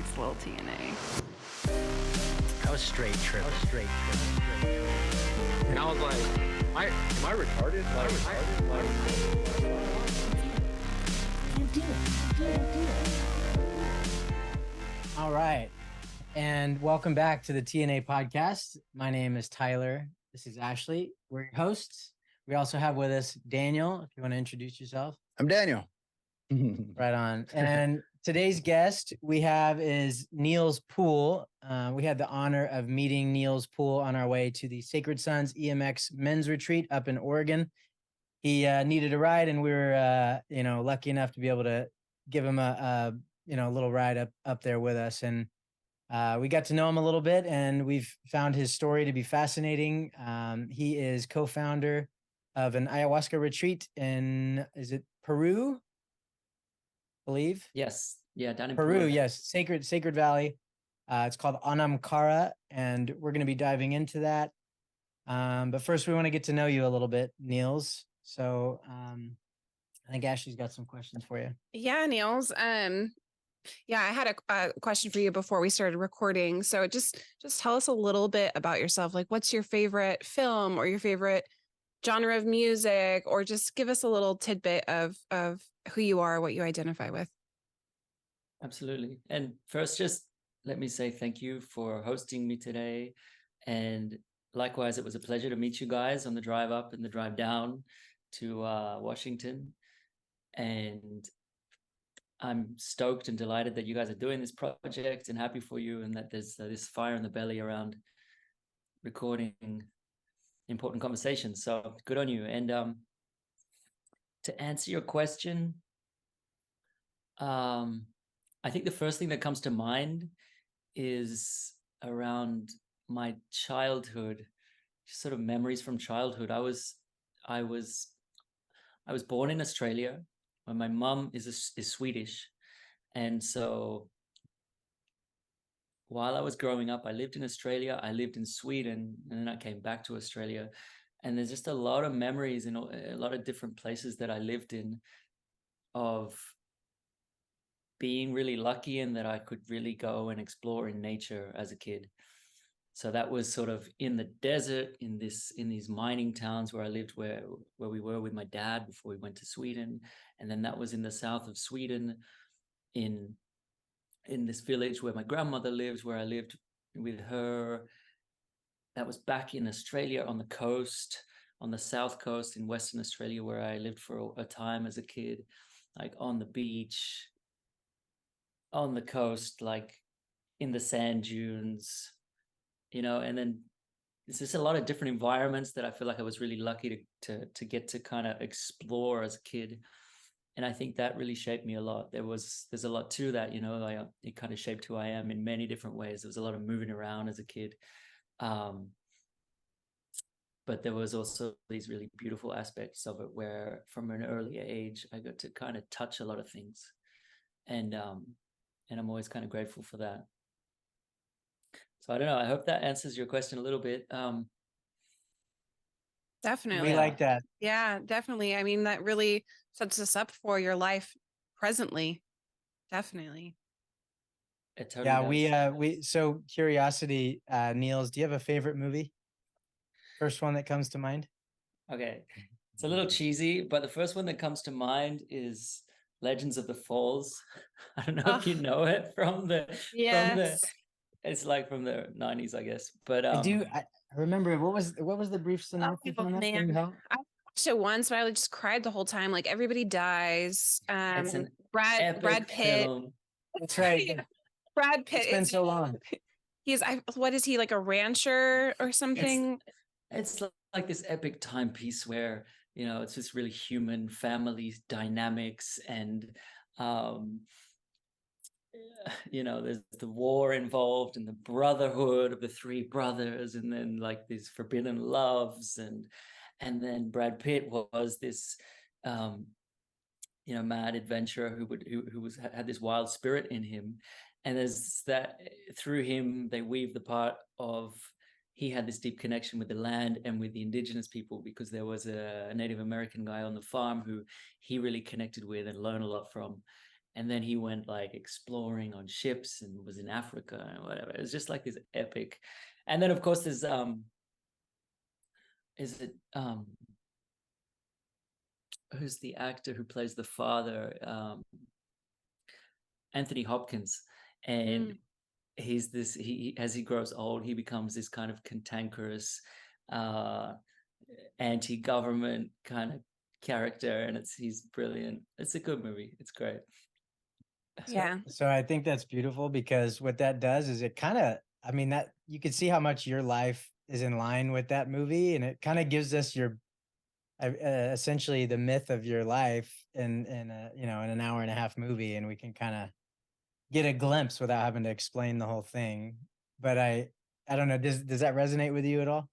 next little TNA. That was straight trip. And I was like, am I retarded? All right. And welcome back to the TNA podcast. My name is Tyler. This is Ashley. We're your hosts. We also have with us Daniel, if you want to introduce yourself. I'm Daniel. Right on. And today's guest we have is Neils Poole. We had the honor of meeting Neils Poole on our way to the Sacred Sons EMX Men's Retreat up in Oregon. He needed a ride, and we were, lucky enough to be able to give him a little ride up there with us. And we got to know him a little bit, and we've found his story to be fascinating. He is co-founder of an ayahuasca retreat in, is it Peru? Believe? Yes. Yeah, down in Peru. Yes, Sacred Valley. It's called Anam Cara, and we're going to be diving into that. But first, we want to get to know you a little bit, Niels. So I think Ashley's got some questions for you. Yeah, Niels. I had a question for you before we started recording. So just tell us a little bit about yourself. Like, what's your favorite film or your favorite genre of music, or just give us a little tidbit of who you are, what you identify with. Absolutely. And first, just let me say thank you for hosting me today. And likewise, it was a pleasure to meet you guys on the drive up and the drive down to Washington. And I'm stoked and delighted that you guys are doing this project, and happy for you, and that there's this fire in the belly around recording important conversations. So good on you. And to answer your question, I think the first thing that comes to mind is around my childhood, sort of memories from childhood. I was born in Australia, and my mum is Swedish, and so while I was growing up, I lived in Australia, I lived in Sweden, and then I came back to Australia. And there's just a lot of memories in a lot of different places that I lived in of being really lucky, and that I could really go and explore in nature as a kid. So that was sort of in the desert, in these mining towns where I lived, where we were with my dad before we went to Sweden. And then that was in the south of Sweden, in this village where my grandmother lives, where I lived with her. That was back in Australia on the coast, on the south coast in Western Australia, where I lived for a time as a kid, like on the beach, on the coast, like in the sand dunes, and then it's just a lot of different environments that I feel like I was really lucky to get to kind of explore as a kid. And I think that really shaped me a lot. There's a lot to that, it kind of shaped who I am in many different ways. There was a lot of moving around as a kid. But there was also these really beautiful aspects of it where from an early age, I got to kind of touch a lot of things. And I'm always kind of grateful for that. So I don't know, I hope that answers your question a little bit. Definitely. We like that. Yeah, definitely. I mean, that really sets us up for your life presently. Definitely. It totally does. We so curiosity, Niels, do you have a favorite movie? First one that comes to mind? Okay. It's a little cheesy, but the first one that comes to mind is Legends of the Falls. I don't know if you know it from the it's like from the 90s, I guess. But I remember. What was the brief synopsis on that? Man. I watched it once, but I just cried the whole time. Like, everybody dies. It's an Brad Pitt. film. That's right. Yeah. Brad Pitt. It's been so long. What is he, like a rancher or something? It's like this epic timepiece where, it's just really human family dynamics, and there's the war involved, and the brotherhood of the three brothers, and then like these forbidden loves, and then Brad Pitt was this mad adventurer who had this wild spirit in him. And there's that, through him they weave the part of, he had this deep connection with the land and with the indigenous people, because there was a Native American guy on the farm who he really connected with and learned a lot from. And then he went like exploring on ships and was in Africa and whatever. It was just like this epic. And then of course there's who's the actor who plays the father? Anthony Hopkins. And he as he grows old, he becomes this kind of cantankerous anti-government kind of character, and he's brilliant. It's a good movie. It's great. Yeah. So I think that's beautiful, because what that does is it kind of, I mean, that you can see how much your life is in line with that movie, and it kind of gives us your essentially the myth of your life in a, you know, in an hour and a half movie, and we can kind of get a glimpse without having to explain the whole thing. But I don't know, does that resonate with you at all?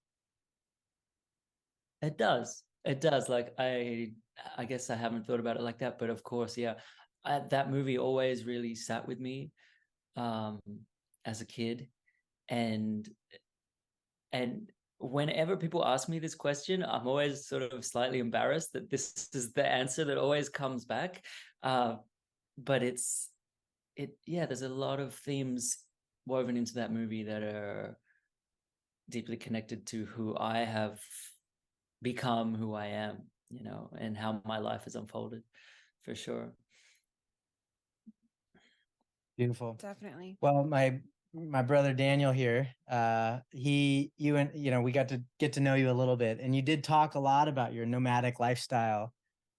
It does. It does. Like I guess I haven't thought about it like that, but of course, yeah. That movie always really sat with me um as a kid, and whenever people ask me this question, I'm always sort of slightly embarrassed that this is the answer that always comes back. But yeah, there's a lot of themes woven into that movie that are deeply connected to who I have become, who I am, you know, and how my life has unfolded, for sure. Beautiful. Definitely. Well, my brother Daniel here, you and, you know, we got to get to know you a little bit, and you did talk a lot about your nomadic lifestyle.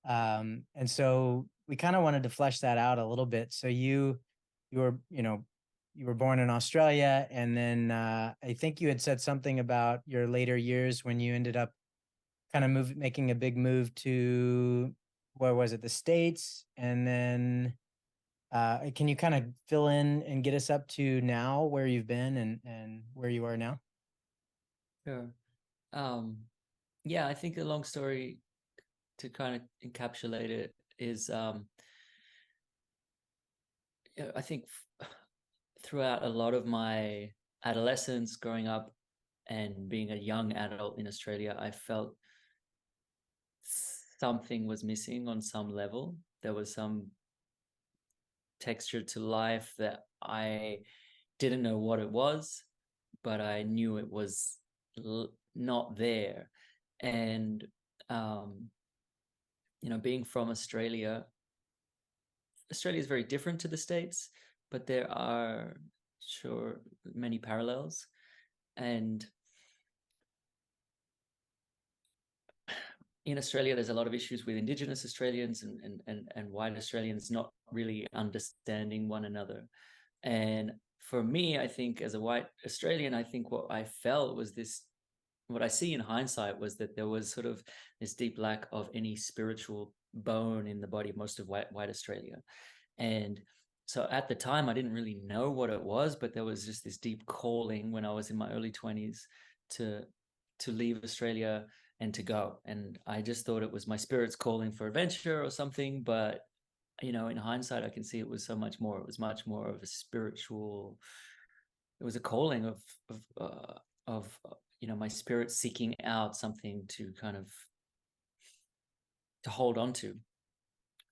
And so we kind of wanted to flesh that out a little bit. So you were, you know, you were born in Australia, and then I think you had said something about your later years when you ended up kind of making a big move to, where was it, the States, and then can you kind of fill in and get us up to now, where you've been and where you are now? Sure. Um, yeah, I think a long story to kind of encapsulate it is, I think throughout a lot of my adolescence, growing up and being a young adult in Australia, I felt something was missing on some level. There was some texture to life that I didn't know what it was, but I knew it was not there. And you know, being from Australia is very different to the States, but there are sure many parallels. And in Australia, there's a lot of issues with Indigenous Australians and white Australians not really understanding one another. And for me, I think as a white Australian, I think what I felt was this, what I see in hindsight was that there was sort of this deep lack of any spiritual bone in the body of most of white Australia. And so at the time, I didn't really know what it was, but there was just this deep calling when I was in my early 20s to leave Australia and to go. And I just thought it was my spirit's calling for adventure or something. But, you know, in hindsight, I can see it was so much more. It was much more of a spiritual, it was a calling of you know, my spirit seeking out something to kind of to hold on to.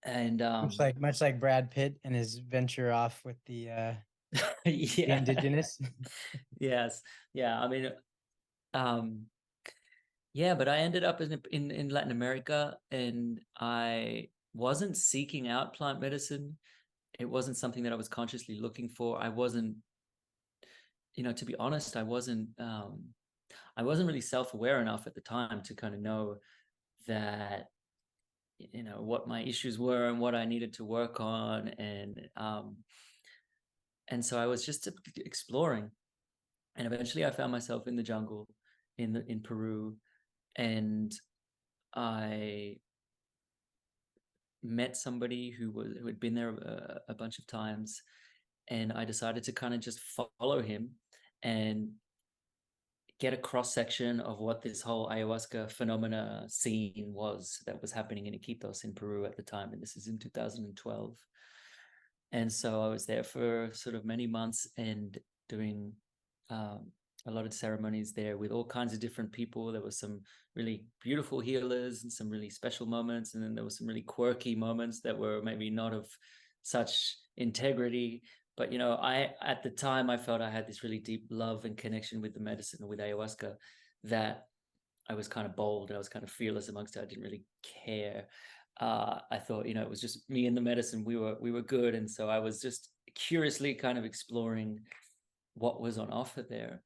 And Much like Brad Pitt and his venture off with the yeah. Indigenous. Yes. Yeah. I mean, yeah, but I ended up in Latin America, and I wasn't seeking out plant medicine. It wasn't something that I was consciously looking for. I wasn't, you know, to be honest, I wasn't really self-aware enough at the time to kind of know that, you know, what my issues were and what I needed to work on. And so I was just exploring, and eventually I found myself in the jungle in Peru, and I met somebody who had been there a bunch of times, and I decided to kind of just follow him and get a cross section of what this whole ayahuasca phenomena scene was that was happening in Iquitos in Peru at the time, and this is in 2012. And so I was there for sort of many months and doing a lot of ceremonies there with all kinds of different people. There was some really beautiful healers and some really special moments, and then there were some really quirky moments that were maybe not of such integrity. But, at the time I felt I had this really deep love and connection with the medicine, with ayahuasca, that I was kind of bold and I was kind of fearless amongst it. I didn't really care. I thought, it was just me and the medicine. We were good. And so I was just curiously kind of exploring what was on offer there.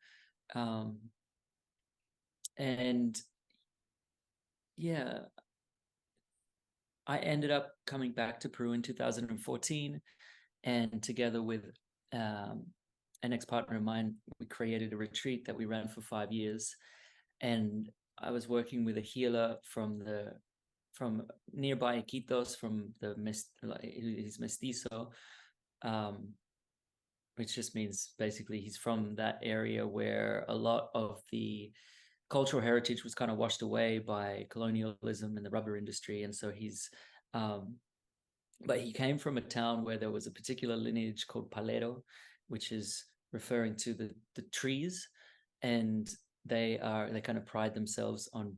And yeah, I ended up coming back to Peru in 2014, and together with an ex-partner of mine, we created a retreat that we ran for 5 years. And I was working with a healer from nearby Iquitos, from he's mestizo, which just means basically he's from that area where a lot of the cultural heritage was kind of washed away by colonialism and the rubber industry. And so but he came from a town where there was a particular lineage called Palero, which is referring to the trees. And they kind of pride themselves on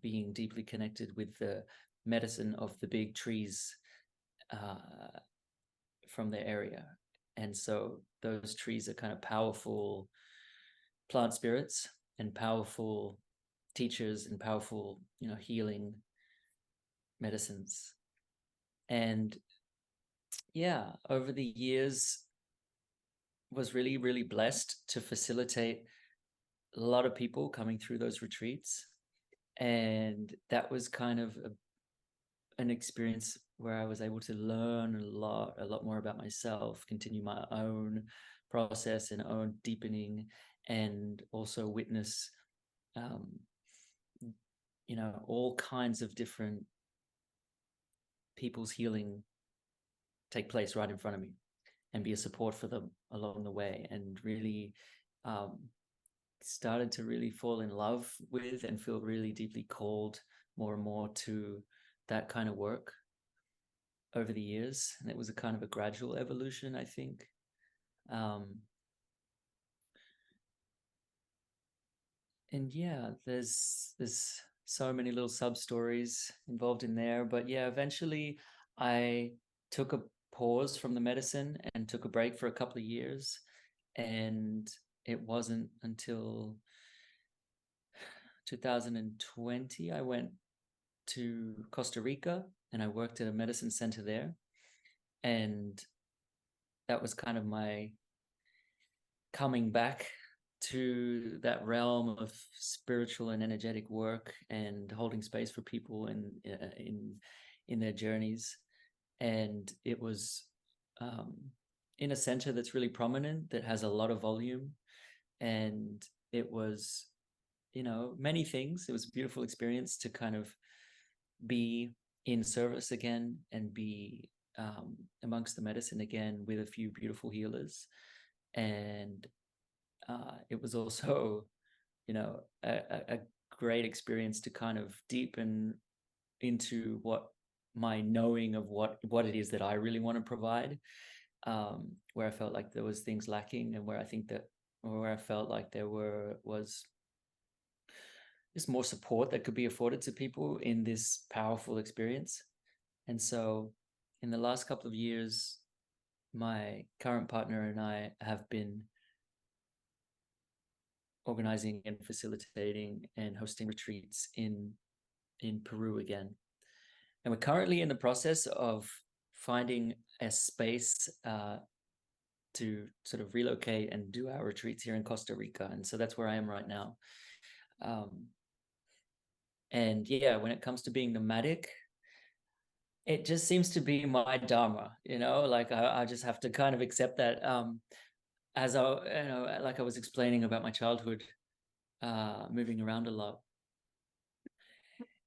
being deeply connected with the medicine of the big trees from their area. And so those trees are kind of powerful plant spirits and powerful teachers and powerful, healing medicines. And yeah, over the years was really, really blessed to facilitate a lot of people coming through those retreats. And that was kind of an experience where I was able to learn a lot more about myself, continue my own process and own deepening, and also witness, all kinds of different people's healing take place right in front of me, and be a support for them along the way, and really started to really fall in love with and feel really deeply called more and more to that kind of work over the years. And it was a kind of a gradual evolution, I think. And yeah, there's so many little sub stories involved in there. But yeah, eventually I took a pause from the medicine and took a break for a couple of years. And it wasn't until 2020 I went to Costa Rica and I worked at a medicine center there. And that was kind of my coming back to that realm of spiritual and energetic work and holding space for people in their journeys. And it was in a center that's really prominent, that has a lot of volume. And it was, many things. It was a beautiful experience to kind of be in service again and be amongst the medicine again with a few beautiful healers. And it was also, a great experience to kind of deepen into what my knowing of what it is that I really want to provide, where I felt like there was things lacking, and where I felt like there was just more support that could be afforded to people in this powerful experience. And so in the last couple of years, my current partner and I have been organizing and facilitating and hosting retreats in Peru again. And we're currently in the process of finding a space to sort of relocate and do our retreats here in Costa Rica. And so that's where I am right now. And yeah, when it comes to being nomadic, it just seems to be my dharma, like I just have to kind of accept that. As like I was explaining about my childhood, moving around a lot,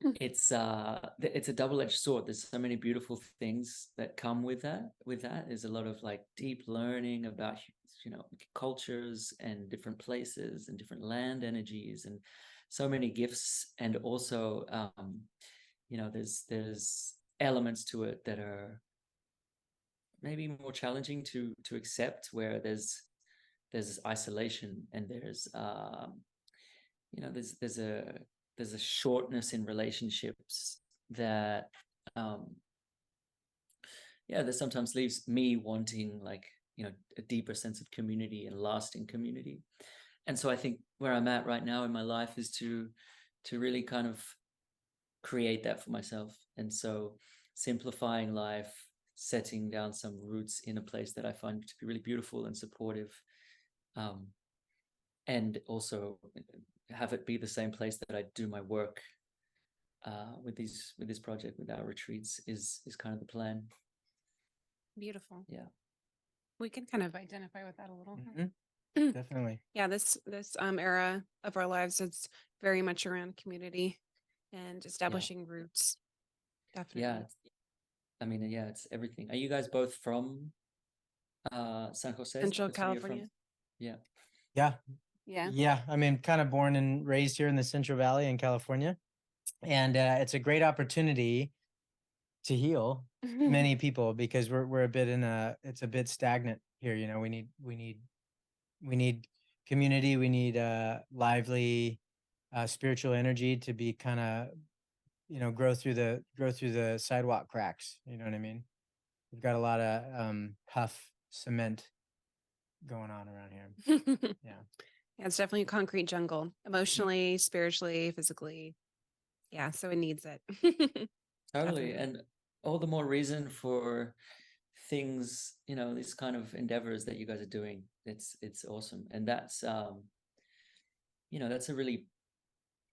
it's a double-edged sword. There's so many beautiful things that come with that. There's a lot of like deep learning about cultures and different places and different land energies, and so many gifts. And also there's elements to it that are maybe more challenging to accept, where there's isolation, and there's there's a shortness in relationships that yeah, that sometimes leaves me wanting, like, you know, a deeper sense of community and lasting community. And so I think where I'm at right now in my life is to really kind of create that for myself. And so simplifying life, setting down some roots in a place that I find to be really beautiful and supportive, and also have it be the same place that I do my work, with this project, with our retreats, is kind of the plan. Beautiful. Yeah. We can kind of identify with that a little. Definitely. Yeah, this era of our lives, it's very much around community and establishing roots. Definitely. Yeah. I mean, yeah, it's everything. Are you guys both from San Jose? Central That's where you're from? California. Yeah. Yeah. Yeah. Yeah. I mean, kind of born and raised here in the Central Valley in California. And it's a great opportunity to heal many people, because we're a bit it's a bit stagnant here. You know, we need community. We need lively spiritual energy to be kind of, you know, grow through the sidewalk cracks. You know what I mean? We've got a lot of tough cement going on around here. Yeah. Yeah, it's definitely a concrete jungle, emotionally, spiritually, physically. Yeah, so it needs it. Totally. Definitely. And all the more reason for things, you know, these kind of endeavors that you guys are doing. It's awesome. And that's you know, that's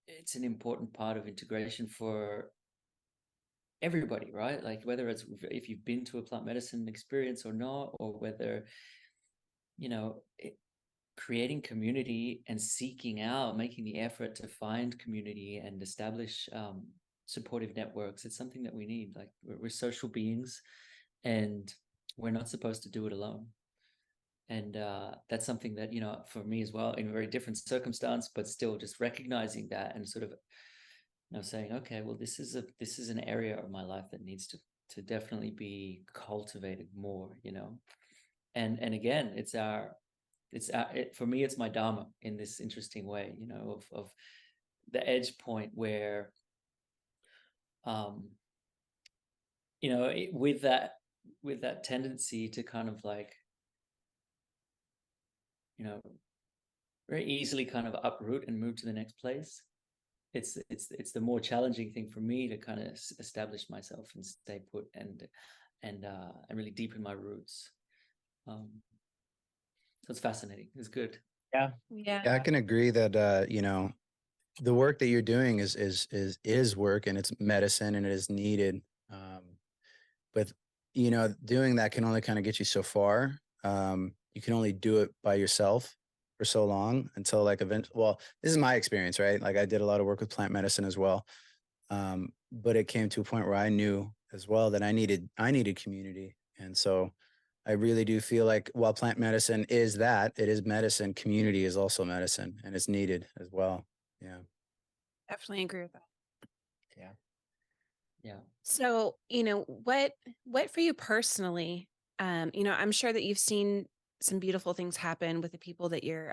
it's an important part of integration for everybody, right? Like whether it's if you've been to a plant medicine experience or not, or whether, you know, creating community and seeking out, making the effort to find community and establish supportive networks. It's something that we need. Like we're social beings, and we're not supposed to do it alone. And that's something that, you know, for me as well, in a very different circumstance, but still just recognizing that and sort of, you know, saying, okay, well, this is an area of my life that needs to definitely be cultivated more, you know. And again, for me, it's my dharma in this interesting way, you know, of the edge point where, you know, with that tendency to kind of like, you know, very easily kind of uproot and move to the next place. It's the more challenging thing for me to kind of establish myself and stay put and really deepen my roots. So it's fascinating. It's good. Yeah. Yeah. Yeah, I can agree that you know, the work that you're doing is work, and it's medicine, and it is needed. But you know, doing that can only kind of get you so far. You can only do it by yourself for so long until like eventually. Well, this is my experience, right? Like I did a lot of work with plant medicine as well, but it came to a point where I knew as well that I needed community, and so I really do feel like while plant medicine is that, it is medicine, community is also medicine, and it's needed as well. Yeah. Definitely agree with that. Yeah. Yeah. So, you know, what for you personally, you know, I'm sure that you've seen some beautiful things happen with the people that you're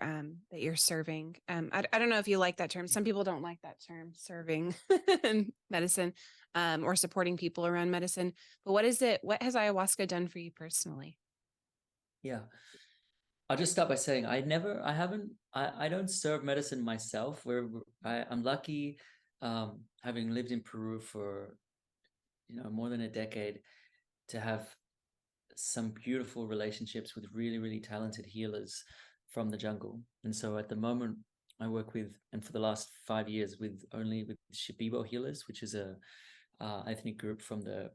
serving. I don't know if you like that term. Some people don't like that term, serving medicine, or supporting people around medicine. But what has ayahuasca done for you personally? Yeah. I'll just start by saying I don't serve medicine myself. I'm lucky, having lived in Peru for, you know, more than a decade, to have some beautiful relationships with really, really talented healers from the jungle. And so at the moment I work with, and for the last 5 years, with Shipibo healers, which is a ethnic group from the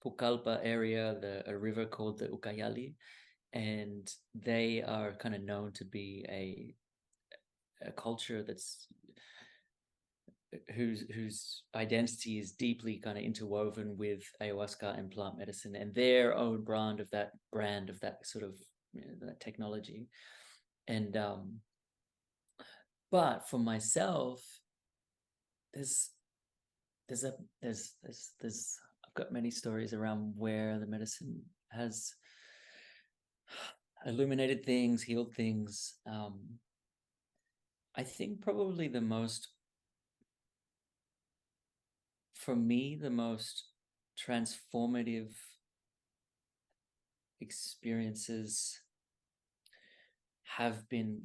Pucallpa area, a river called the Ucayali. And they are kind of known to be a culture whose identity is deeply kind of interwoven with ayahuasca and plant medicine and their own brand of that sort of, you know, that technology. And but for myself, there's I've got many stories around where the medicine has illuminated things, healed things. I think probably for me, the most transformative experiences have been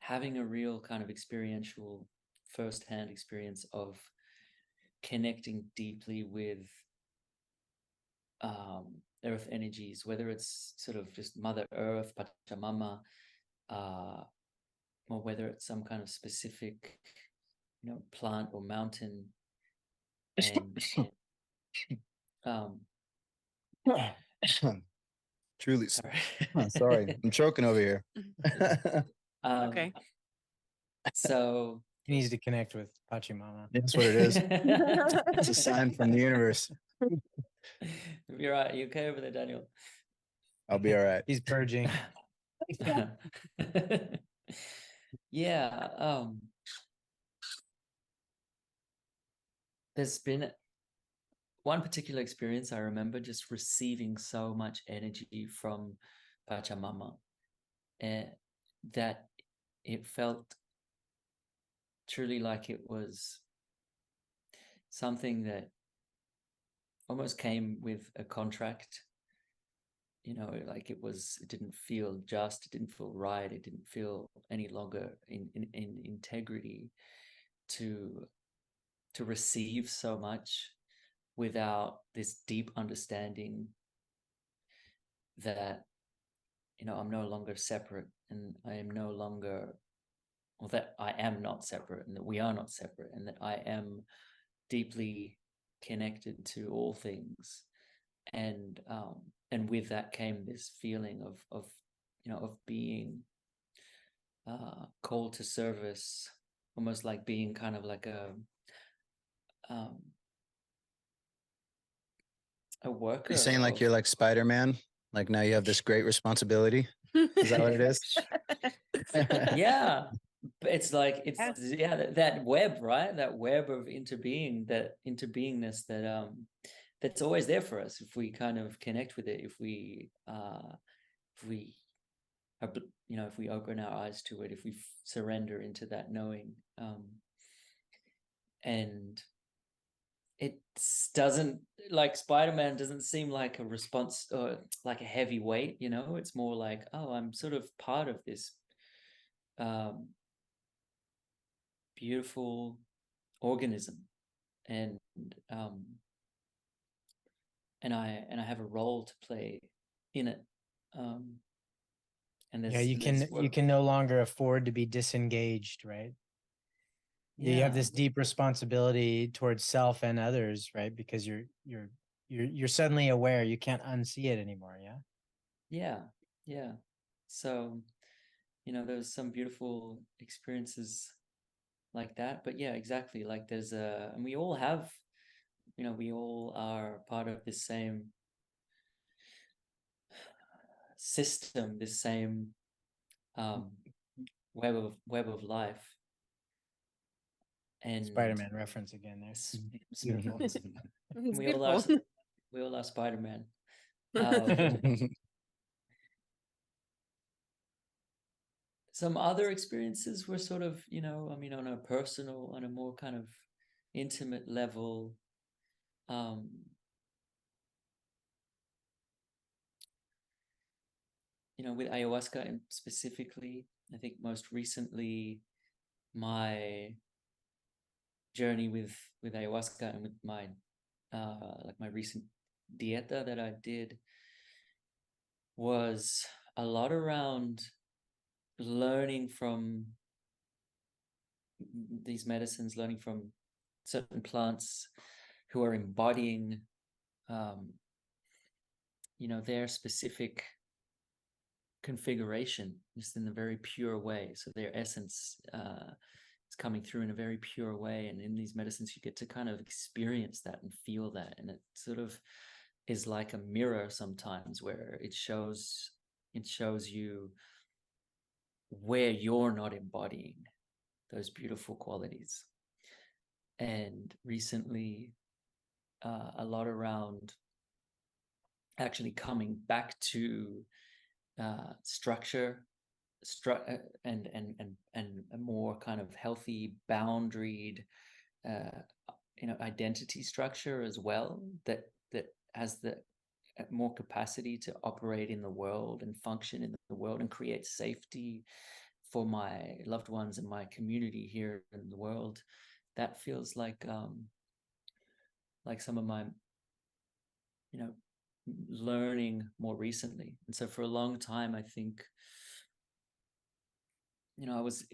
having a real kind of experiential first-hand experience of connecting deeply with earth energies, whether it's sort of just Mother Earth, Pachamama, or whether it's some kind of specific, plant or mountain. And Truly. sorry. Sorry, I'm choking over here. Okay. So He needs to connect with Pachamama. That's what it is. It's a sign from the universe. You're right. You okay over there, Daniel? I'll be all right. He's purging. Yeah. There's been one particular experience I remember just receiving so much energy from Pachamama, and that it felt truly like it was something that almost came with a contract, like it didn't feel just, it didn't feel right, it didn't feel any longer in integrity to receive so much without this deep understanding that I'm no longer separate, and I am no longer, or that I am not separate, and that we are not separate, and that I am deeply connected to all things. And with that came this feeling of being called to service, almost like being kind of like a worker. You're saying like you're like Spider-Man? Like now you have this great responsibility? Is that what it is? Yeah. But it's like that web, right? That web of interbeingness that that's always there for us if we kind of connect with it, if we open our eyes to it, if we surrender into that knowing, and it doesn't, like Spider-Man doesn't seem like a response or like a heavy weight, it's more like, oh, I'm sort of part of this beautiful organism, and I have a role to play in it. And You can no longer afford to be disengaged, right? Yeah, you have this deep responsibility towards self and others, right? Because you're suddenly aware, you can't unsee it anymore. Yeah. So there's some beautiful experiences like that, but yeah, exactly, like there's and we all have, we all are part of this same system, this same web of life. And Spider-Man reference again there. It's beautiful. It's we beautiful. all are Spider-Man. Some other experiences were sort of, on a personal, on a more kind of intimate level, with ayahuasca specifically. I think most recently my journey with ayahuasca and with my my recent dieta that I did was a lot around learning from these medicines, learning from certain plants who are embodying their specific configuration just in a very pure way. So their essence is coming through in a very pure way, and in these medicines you get to kind of experience that and feel that, and it sort of is like a mirror sometimes where it shows you where you're not embodying those beautiful qualities. And recently a lot around actually coming back to structure and a more kind of healthy boundaried identity structure as well, that has the more capacity to operate in the world and function in the world and create safety for my loved ones and my community here in the world. That feels like some of my, learning more recently. And so for a long time, I think, I was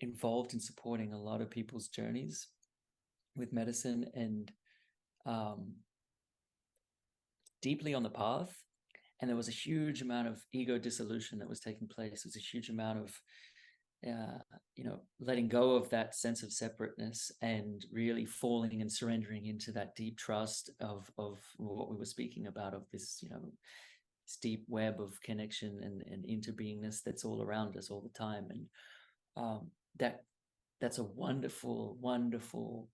involved in supporting a lot of people's journeys with medicine, and deeply on the path. And there was a huge amount of ego dissolution that was taking place. There was a huge amount of letting go of that sense of separateness and really falling and surrendering into that deep trust of what we were speaking about, of this, this deep web of connection and interbeingness that's all around us all the time. And that's a wonderful, wonderful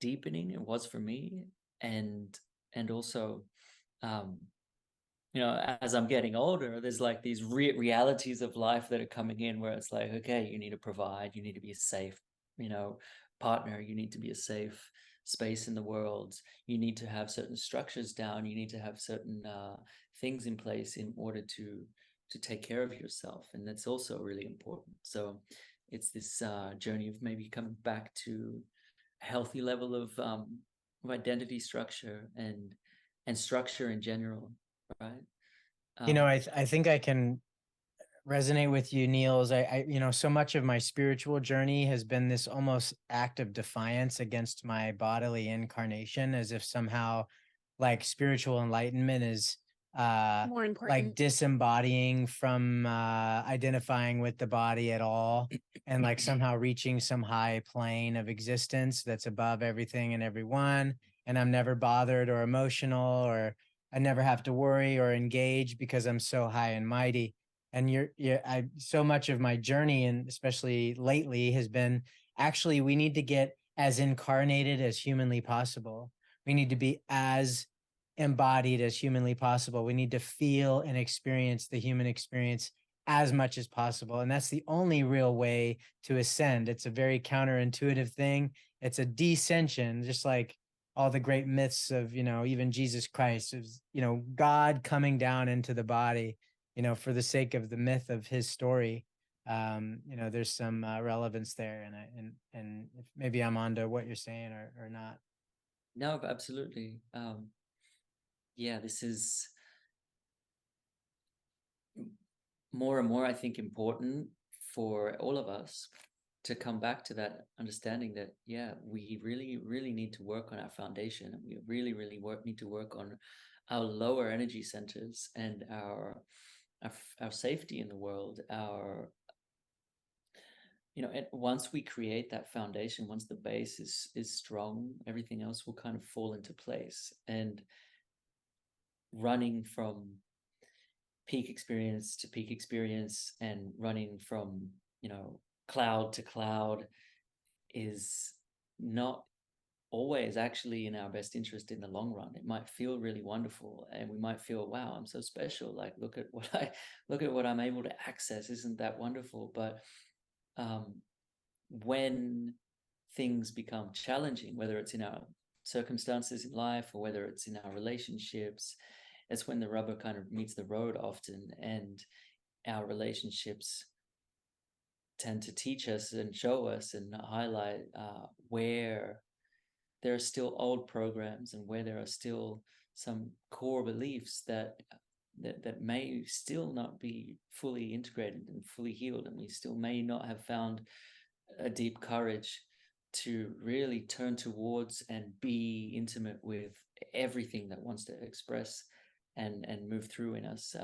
deepening. It was for me. And also, as I'm getting older, there's like these realities of life that are coming in, where it's like, okay, you need to provide, you need to be a safe, partner, you need to be a safe space in the world, you need to have certain structures down, you need to have certain things in place in order to take care of yourself. And that's also really important. So it's this journey of maybe coming back to a healthy level of identity structure and structure in general. Right. I think I can resonate with you, Niels. So much of my spiritual journey has been this almost act of defiance against my bodily incarnation, as if somehow like spiritual enlightenment is More important. like disembodying from identifying with the body at all, and like somehow reaching some high plane of existence that's above everything and everyone. And I'm never bothered or emotional, or I never have to worry or engage because I'm so high and mighty. And so much of my journey, and especially lately, has been actually, we need to get as incarnated as humanly possible. We need to be as embodied as humanly possible. We need to feel and experience the human experience as much as possible. And that's the only real way to ascend. It's a very counterintuitive thing. It's a descension, just like all the great myths of, even Jesus Christ, God coming down into the body, for the sake of the myth of his story. There's some relevance there, and if maybe I'm onto what you're saying or not. No, absolutely. Yeah, this is more and more, I think, important for all of us to come back to that understanding that, yeah, we really, really need to work on our foundation, and we really, really need to work on our lower energy centers and our safety in the world, and once we create that foundation, once the base is strong, everything else will kind of fall into place. And running from peak experience to peak experience and running from, cloud to cloud is not always actually in our best interest in the long run. It might feel really wonderful, and we might feel, wow, I'm so special. Like, look at what I'm able to access. Isn't that wonderful? But when things become challenging, whether it's in our circumstances in life or whether it's in our relationships, it's when the rubber kind of meets the road often, and our relationships tend to teach us and show us and highlight where there are still old programs and where there are still some core beliefs that may still not be fully integrated and fully healed, and we still may not have found a deep courage to really turn towards and be intimate with everything that wants to express and move through in us.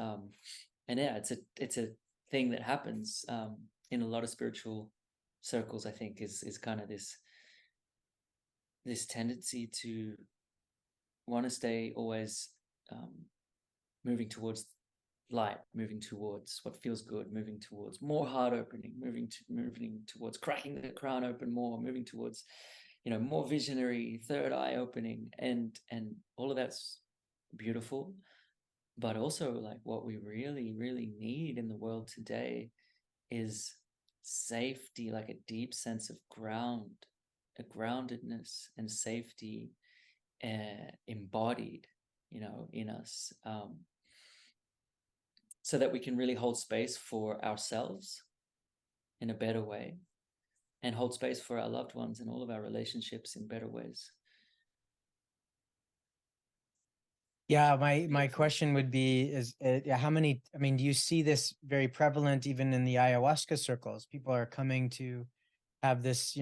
And yeah, it's a thing that happens in a lot of spiritual circles, I think, is kind of this tendency to want to stay always moving towards light, moving towards what feels good, moving towards more heart opening, moving towards cracking the crown open more, moving towards, more visionary, third eye opening, and all of that's beautiful. But also, like, what we really, really need in the world today is safety, like a deep sense of a groundedness and safety embodied in us, so that we can really hold space for ourselves in a better way, and hold space for our loved ones and all of our relationships in better ways. Yeah, my question would be is how many, I mean, do you see this very prevalent even in the ayahuasca circles? People are coming to have this,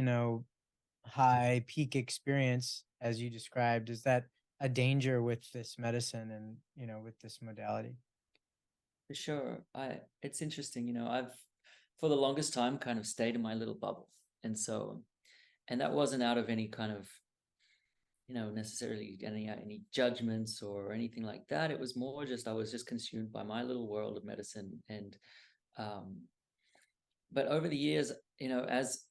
high peak experience as you described. Is that a danger with this medicine and, with this modality? For sure. It's interesting, I've for the longest time kind of stayed in my little bubble. And that wasn't out of any kind of, necessarily any judgments or anything like that. It was more just I was just consumed by my little world of medicine. And but over the years, as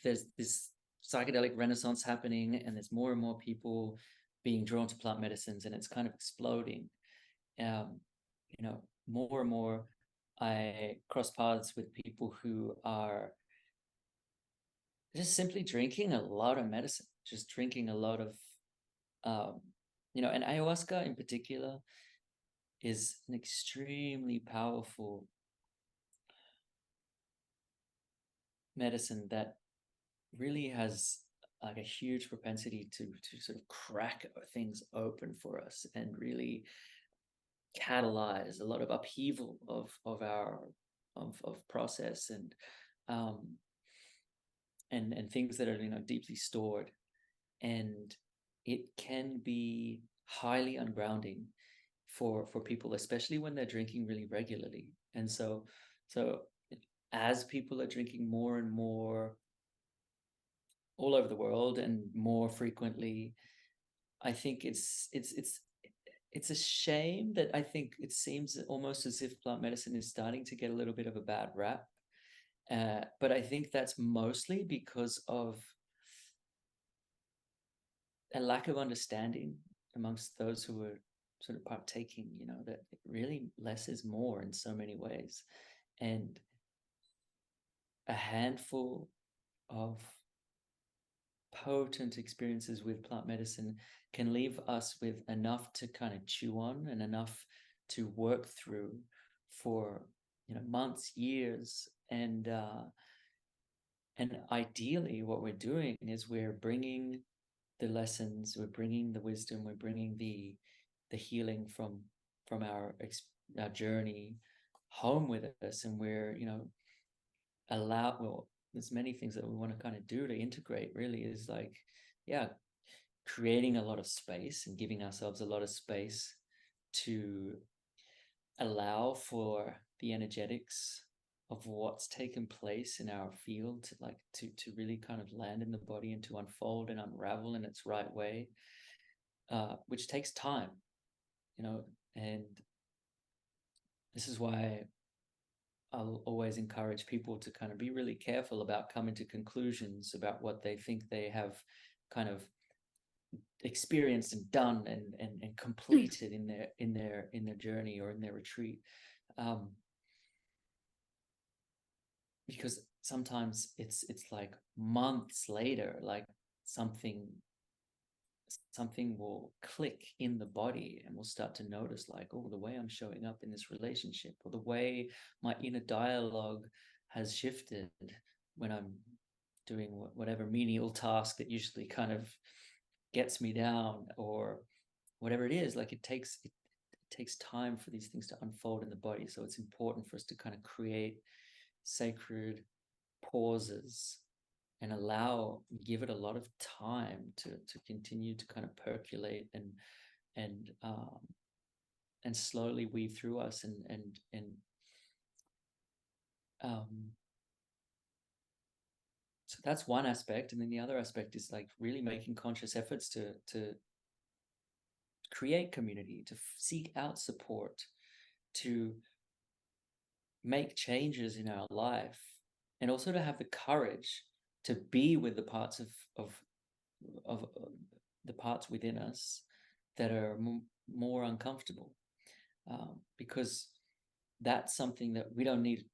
there's this psychedelic renaissance happening, and there's more and more people being drawn to plant medicines, and it's kind of exploding. More and more I cross paths with people who are just simply drinking a lot of medicine, just drinking a lot of, and ayahuasca in particular is an extremely powerful medicine that really has like a huge propensity to sort of crack things open for us and really catalyze a lot of upheaval of our process and things that are deeply stored. And it can be highly ungrounding for people, especially when they're drinking really regularly. And so as people are drinking more and more all over the world and more frequently, I think it's a shame that I think it seems almost as if plant medicine is starting to get a little bit of a bad rap. But I think that's mostly because of a lack of understanding amongst those who are sort of partaking, that really less is more in so many ways. And a handful of potent experiences with plant medicine can leave us with enough to kind of chew on and enough to work through for months, years. And ideally what we're doing is we're bringing the lessons, we're bringing the wisdom, we're bringing the healing from our journey home with us. And we're there's many things that we want to kind of do to integrate. Really is like creating a lot of space and giving ourselves a lot of space to allow for the energetics of what's taken place in our field to really kind of land in the body and to unfold and unravel in its right way, which takes time, and this is why I'll always encourage people to kind of be really careful about coming to conclusions about what they think they have kind of experienced and done and completed in their journey or in their retreat, because sometimes it's like months later, like something will click in the body, and we'll start to notice like, oh, the way I'm showing up in this relationship, or the way my inner dialogue has shifted when I'm doing whatever menial task that usually kind of gets me down, or whatever it is. Like it takes time for these things to unfold in the body. So it's important for us to kind of create sacred pauses and give it a lot of time to continue to kind of percolate and slowly weave through us and so that's one aspect. And then the other aspect is like really making conscious efforts to create community, to seek out support, to make changes in our life, and also to have the courage to be with the parts of the parts within us that are more uncomfortable, because that's something that we don't need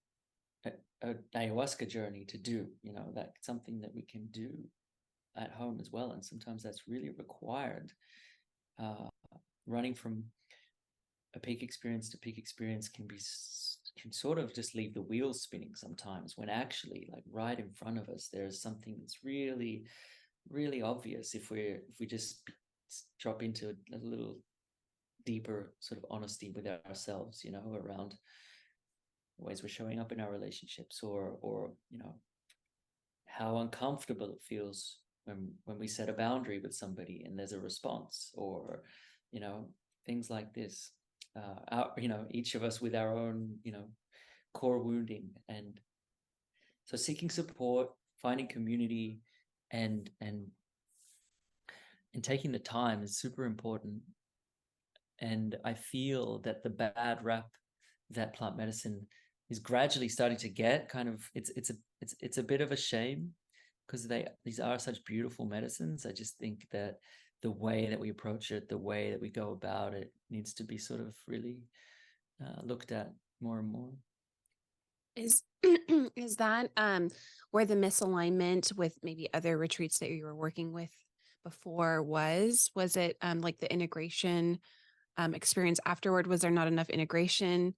a ayahuasca journey to do. That's something that we can do at home as well, and sometimes that's really required running from a peak experience to peak experience can sort of just leave the wheels spinning sometimes, when actually, like, right in front of us, there's something that's really, really obvious if we just drop into a little deeper sort of honesty with ourselves, around the ways we're showing up in our relationships, or how uncomfortable it feels when we set a boundary with somebody and there's a response, or things like this. Each of us with our own core wounding, and so seeking support, finding community, and taking the time is super important. And I feel that the bad rap that plant medicine is gradually starting to get, kind of, it's a bit of a shame, because these are such beautiful medicines. I just think that the way that we approach it, the way that we go about it, needs to be sort of really looked at more and more. Is is that where the misalignment with maybe other retreats that you were working with before was it like the integration experience afterward? Was there not enough integration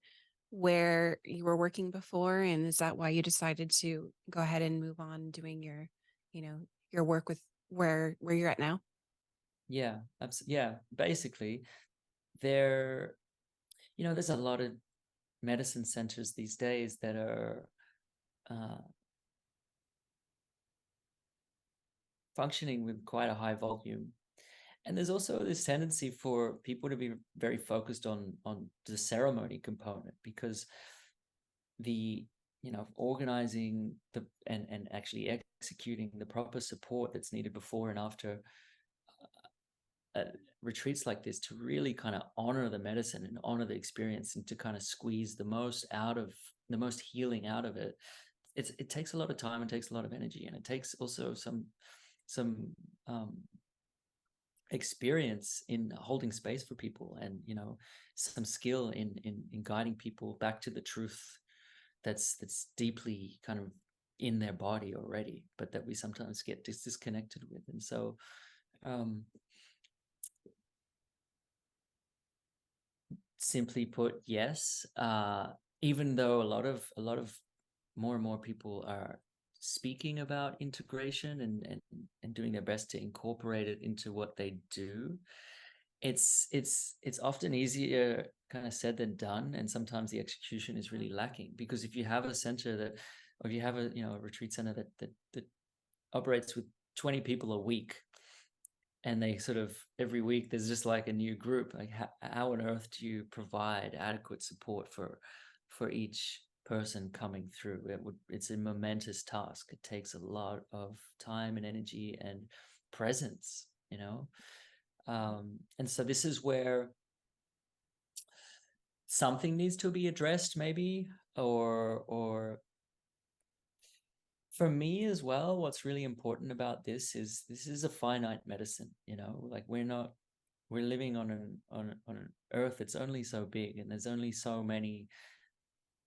where you were working before, and is that why you decided to go ahead and move on doing your your work with where you're at now? Yeah, yeah, basically there's a lot of medicine centers these days that are functioning with quite a high volume, and there's also this tendency for people to be very focused on the ceremony component, because the organizing and actually executing the proper support that's needed before and after retreats like this, to really kind of honor the medicine and honor the experience, and to kind of squeeze the most healing out of it. It takes a lot of time and takes a lot of energy, and it takes also some experience in holding space for people, and some skill in guiding people back to the truth that's deeply kind of in their body already, but that we sometimes get disconnected with. And so simply put, yes, even though a lot of more and more people are speaking about integration and doing their best to incorporate it into what they do, it's often easier kind of said than done, and sometimes the execution is really lacking. Because if you have a center that, or if you have a retreat center that operates with 20 people a week, and they sort of every week there's just like a new group, like how on earth do you provide adequate support for each person coming through? It's a momentous task. It takes a lot of time and energy and presence, and so this is where something needs to be addressed, maybe, or for me as well, what's really important about this is a finite medicine, like we're living on an earth that's only so big, and there's only so many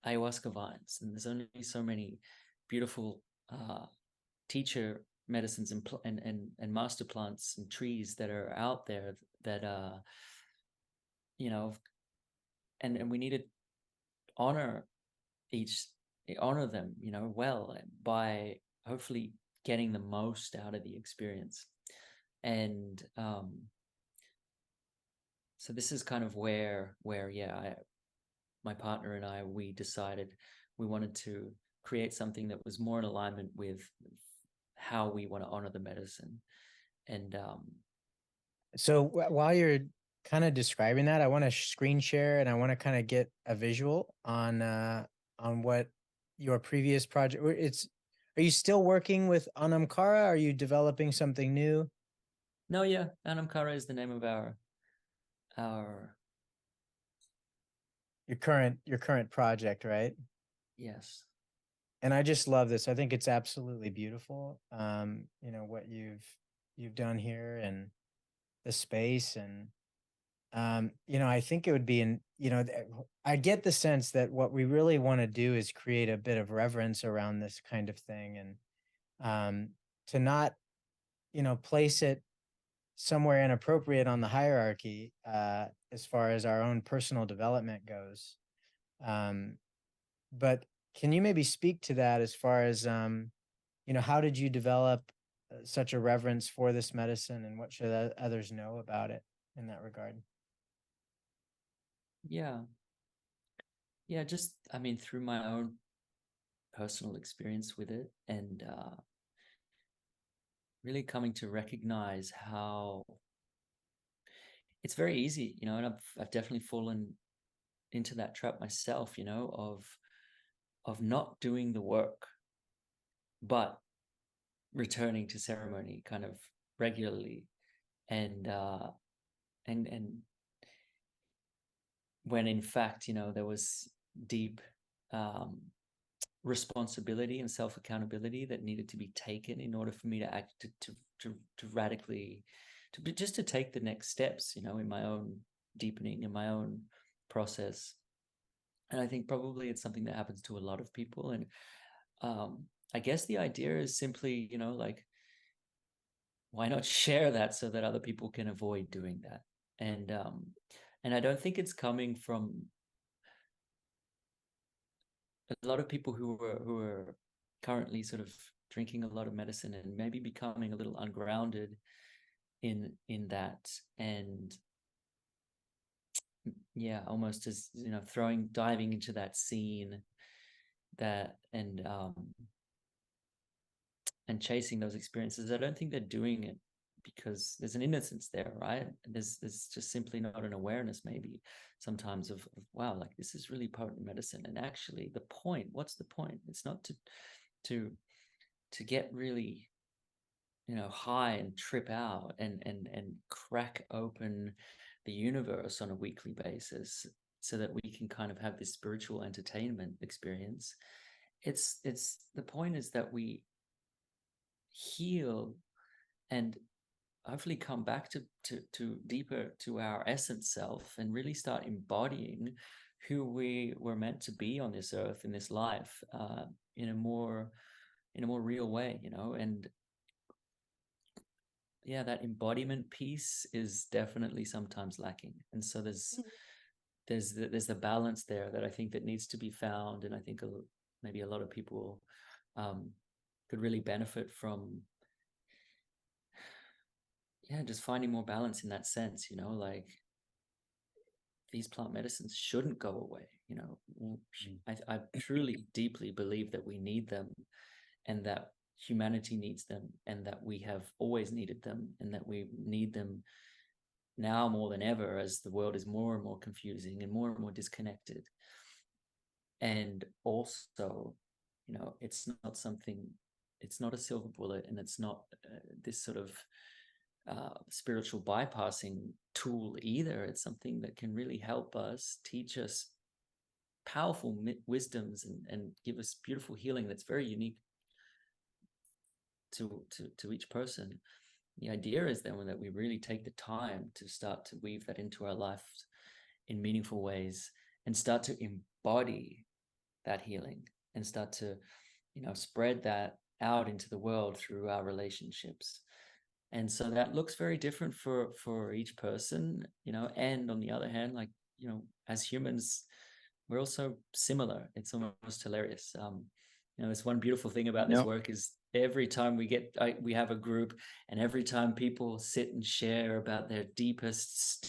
ayahuasca vines, and there's only so many beautiful teacher medicines and master plants and trees that are out there that and we need to honor them well, by hopefully getting the most out of the experience. And so this is kind of where my partner and I, we decided we wanted to create something that was more in alignment with how we want to honor the medicine. And So while you're kind of describing that, I want to screen share, and I want to kind of get a visual on what your previous project. Are you still working with Anam Cara? Are you developing something new? no, yeah, Anam Cara is the name of our Your current project, right? yes. And I just love this. I think it's absolutely beautiful. What you've done here, and the space, and I think it would be I get the sense that what we really want to do is create a bit of reverence around this kind of thing, and to not place it somewhere inappropriate on the hierarchy as far as our own personal development goes. But can you maybe speak to that as far as, how did you develop such a reverence for this medicine, and what should others know about it in that regard? Yeah. Just, I mean, through my own personal experience with it, and really coming to recognize how it's very easy, and I've definitely fallen into that trap myself, of not doing the work, but returning to ceremony kind of regularly, and when in fact, there was deep responsibility and self-accountability that needed to be taken in order for me to act to radically just to take the next steps, in my own deepening, in my own process. And I think probably it's something that happens to a lot of people. And I guess the idea is simply, like, why not share that so that other people can avoid doing that? And I don't think it's coming from a lot of people who are currently sort of drinking a lot of medicine and maybe becoming a little ungrounded in that, and almost as diving into that scene, that and chasing those experiences. I don't think they're doing it because there's an innocence there, right? There's just simply not an awareness maybe sometimes of wow, like this is really potent medicine. And actually what's the point? It's not to get really high and trip out and crack open the universe on a weekly basis so that we can kind of have this spiritual entertainment experience. It's the point is that we heal and hopefully come back to deeper to our essence self and really start embodying who we were meant to be on this earth, in this life, in a more real way, and that embodiment piece is definitely sometimes lacking. And so there's the balance there that I think that needs to be found. And I think maybe a lot of people could really benefit from just finding more balance in that sense, like these plant medicines shouldn't go away. I truly deeply believe that we need them, and that humanity needs them, and that we have always needed them, and that we need them now more than ever as the world is more and more confusing and more disconnected. And also, it's not a silver bullet, and it's not this sort of spiritual bypassing tool either. It's something that can really help us, teach us powerful wisdoms, and give us beautiful healing that's very unique to each person. The idea is then that we really take the time to start to weave that into our life in meaningful ways, and start to embody that healing, and start to spread that out into the world through our relationships. And so that looks very different for each person, and on the other hand, like, as humans, we're also similar. It's almost hilarious. It's one beautiful thing about this work is every time we have a group, and every time people sit and share about their deepest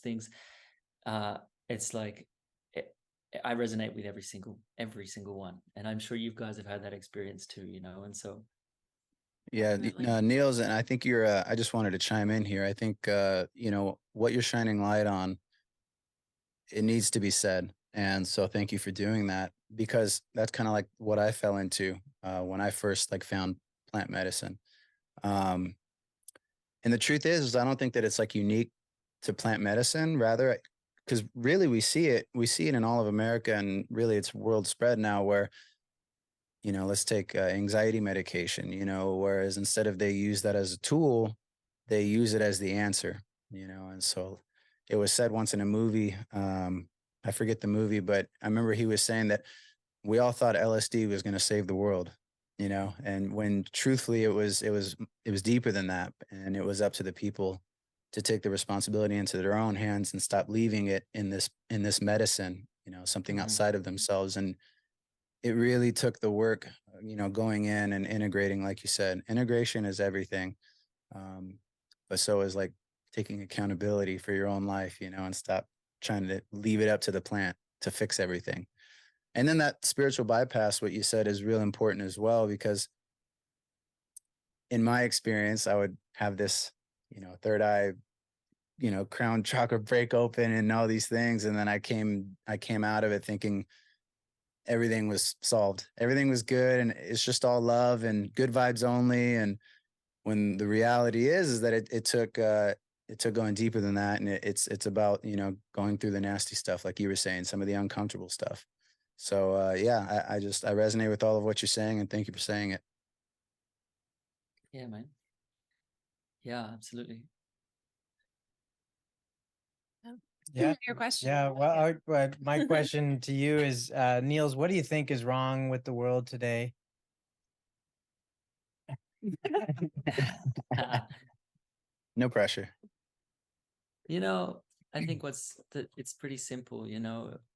things, it's like I resonate with every single one. And I'm sure you guys have had that experience too, and so. Yeah, Niels, and I think I just wanted to chime in here. I think, what you're shining light on, it needs to be said. And so thank you for doing that, because that's kind of like what I fell into when I first found plant medicine. And the truth is I don't think that it's unique to plant medicine, rather, because really we see it in all of America, and really it's world spread now, where let's take anxiety medication, whereas instead of they use that as a tool, they use it as the answer, and so it was said once in a movie, I forget the movie, but I remember he was saying that we all thought LSD was going to save the world, and when truthfully it was deeper than that, and it was up to the people to take the responsibility into their own hands and stop leaving it in this medicine, something outside of themselves. And it really took the work, going in and integrating. Like you said, integration is everything. But so is like taking accountability for your own life, and stop trying to leave it up to the plant to fix everything. And then that spiritual bypass, what you said, is real important as well, because in my experience, I would have this, third eye, crown chakra break open and all these things. And then I came out of it thinking everything was solved. Everything was good. And it's just all love and good vibes only. And when the reality is that it took going deeper than that. And it's about, going through the nasty stuff, like you were saying, some of the uncomfortable stuff. So yeah, I resonate with all of what you're saying, and thank you for saying it. Yeah, man. Yeah, absolutely. Yeah. Your question. Yeah. Well, but my question to you is, Niels, what do you think is wrong with the world today? No pressure. I think it's pretty simple.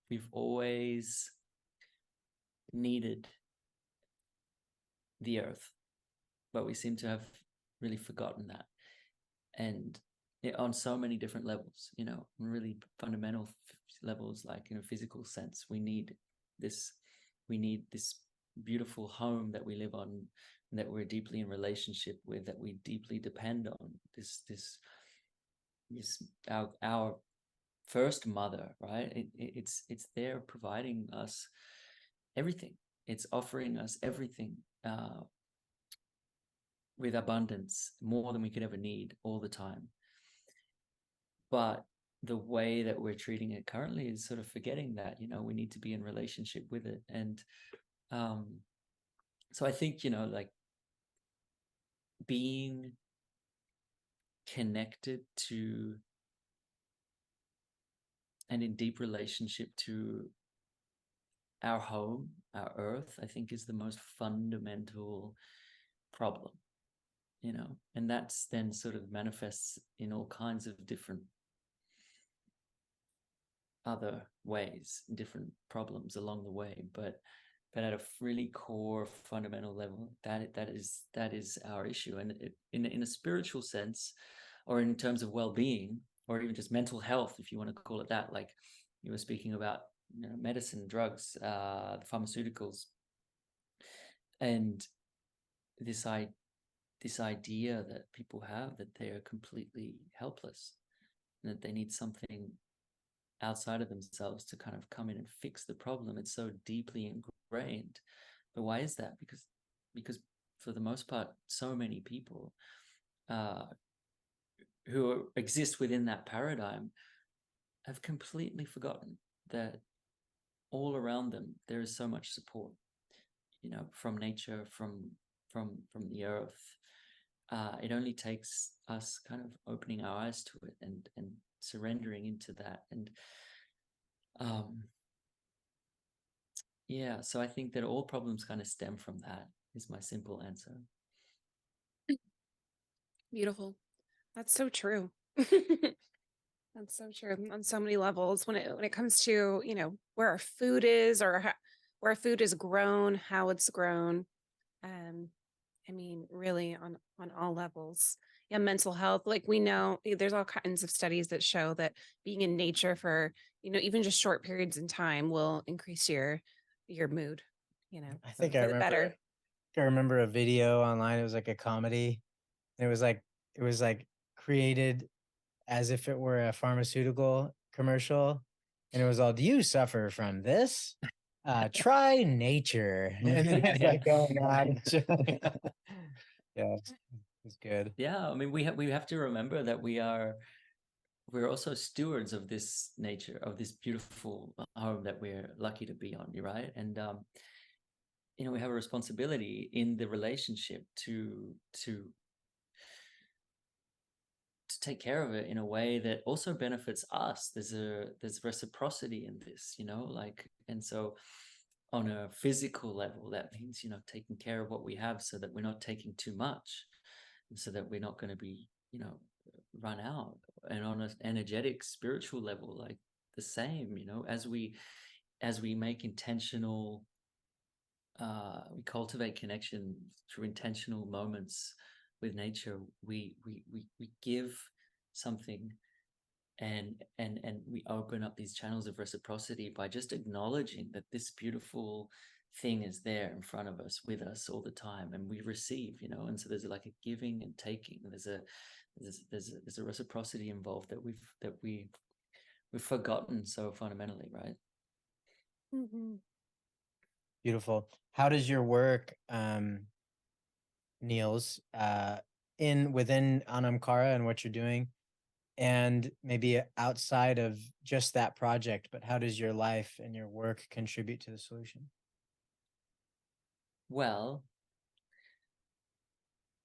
We've always needed the earth, but we seem to have really forgotten that. And on so many different levels, really fundamental levels, like in a physical sense, we need this beautiful home that we live on, and that we're deeply in relationship with, that we deeply depend on. This our first mother, right? It's there providing us everything. It's offering us everything with abundance, more than we could ever need, all the time. But the way that we're treating it currently is sort of forgetting that, we need to be in relationship with it. And so I think, like being connected to and in deep relationship to our home, our earth, I think is the most fundamental problem, and that's then sort of manifests in all kinds of different other ways, different problems along the way. But at a really core fundamental level, that is our issue. And in a spiritual sense, or in terms of well-being, or even just mental health, if you want to call it that, like you were speaking about, medicine, drugs, the pharmaceuticals, and this idea that people have that they are completely helpless, and that they need something outside of themselves to kind of come in and fix the problem. It's so deeply ingrained. But why is that? Because for the most part, so many people who exist within that paradigm have completely forgotten that all around them there is so much support, from nature, from the earth. It only takes us kind of opening our eyes to it and surrendering into that. And yeah, so I think that all problems kind of stem from that, is my simple answer. Beautiful. That's so true. That's so true on so many levels. When it comes to, where our food is, or where our food is grown, how it's grown. I mean, really on all levels. Yeah, mental health. Like we know there's all kinds of studies that show that being in nature for, even just short periods in time will increase your mood, I think for the better. I remember a video online. It was like a comedy. And it was like created as if it were a pharmaceutical commercial. And it was all, do you suffer from this? Try nature. And then it's like going on. Yeah, it's good. Yeah, I mean, we have to remember that we're also stewards of this nature, of this beautiful home that we're lucky to be on, right? And we have a responsibility in the relationship to take care of it in a way that also benefits us. There's reciprocity in this, and so on a physical level, that means, taking care of what we have so that we're not taking too much, and so that we're not going to be, run out and on an energetic spiritual level, like the same, you know, as we make intentional, we cultivate connection through intentional moments with nature. We give something, and we open up these channels of reciprocity by just acknowledging that this beautiful thing is there in front of us, with us all the time, and we receive, you know. And so there's like a giving and taking. There's a reciprocity involved that we've forgotten so fundamentally, right? Mm-hmm. Beautiful. How does your work, Niels, within Anam Cara and what you're doing, and maybe outside of just that project, but how does your life and your work contribute to the solution? Well,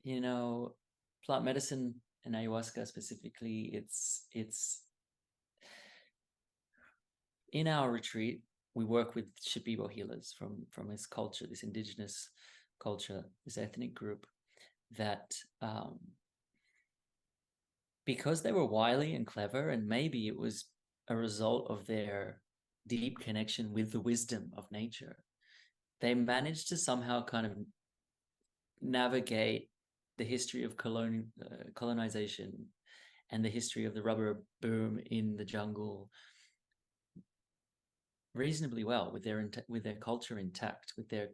you know, plant medicine and ayahuasca specifically, it's in our retreat, we work with Shipibo healers from this culture, this indigenous culture, this ethnic group that, because they were wily and clever, and maybe it was a result of their deep connection with the wisdom of nature, they managed to somehow kind of navigate the history of colonization and the history of the rubber boom in the jungle reasonably well, with their culture intact, with their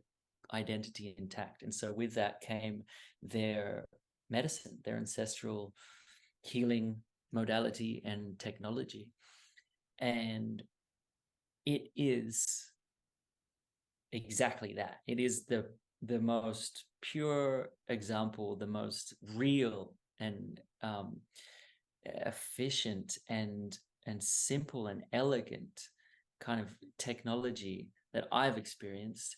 identity intact. And so with that came their medicine, their ancestral healing modality and technology. And it is exactly that. It is the most pure example, the most real and efficient and simple and elegant kind of technology that I've experienced,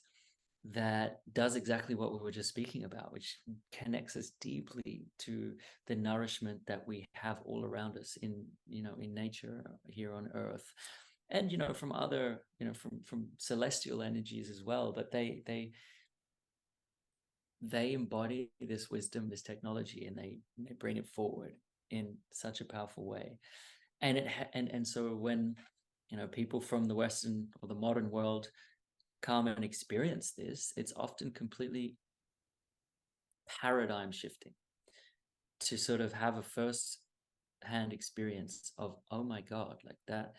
that does exactly what we were just speaking about, which connects us deeply to the nourishment that we have all around us in, you know, in nature here on Earth, and, you know, from other, you know, from celestial energies as well. But they embody this wisdom, this technology, and they bring it forward in such a powerful way. And and so when, you know, people from the Western or the modern world come and experience this, it's often completely paradigm shifting to sort of have a first hand experience of, oh my God, like that,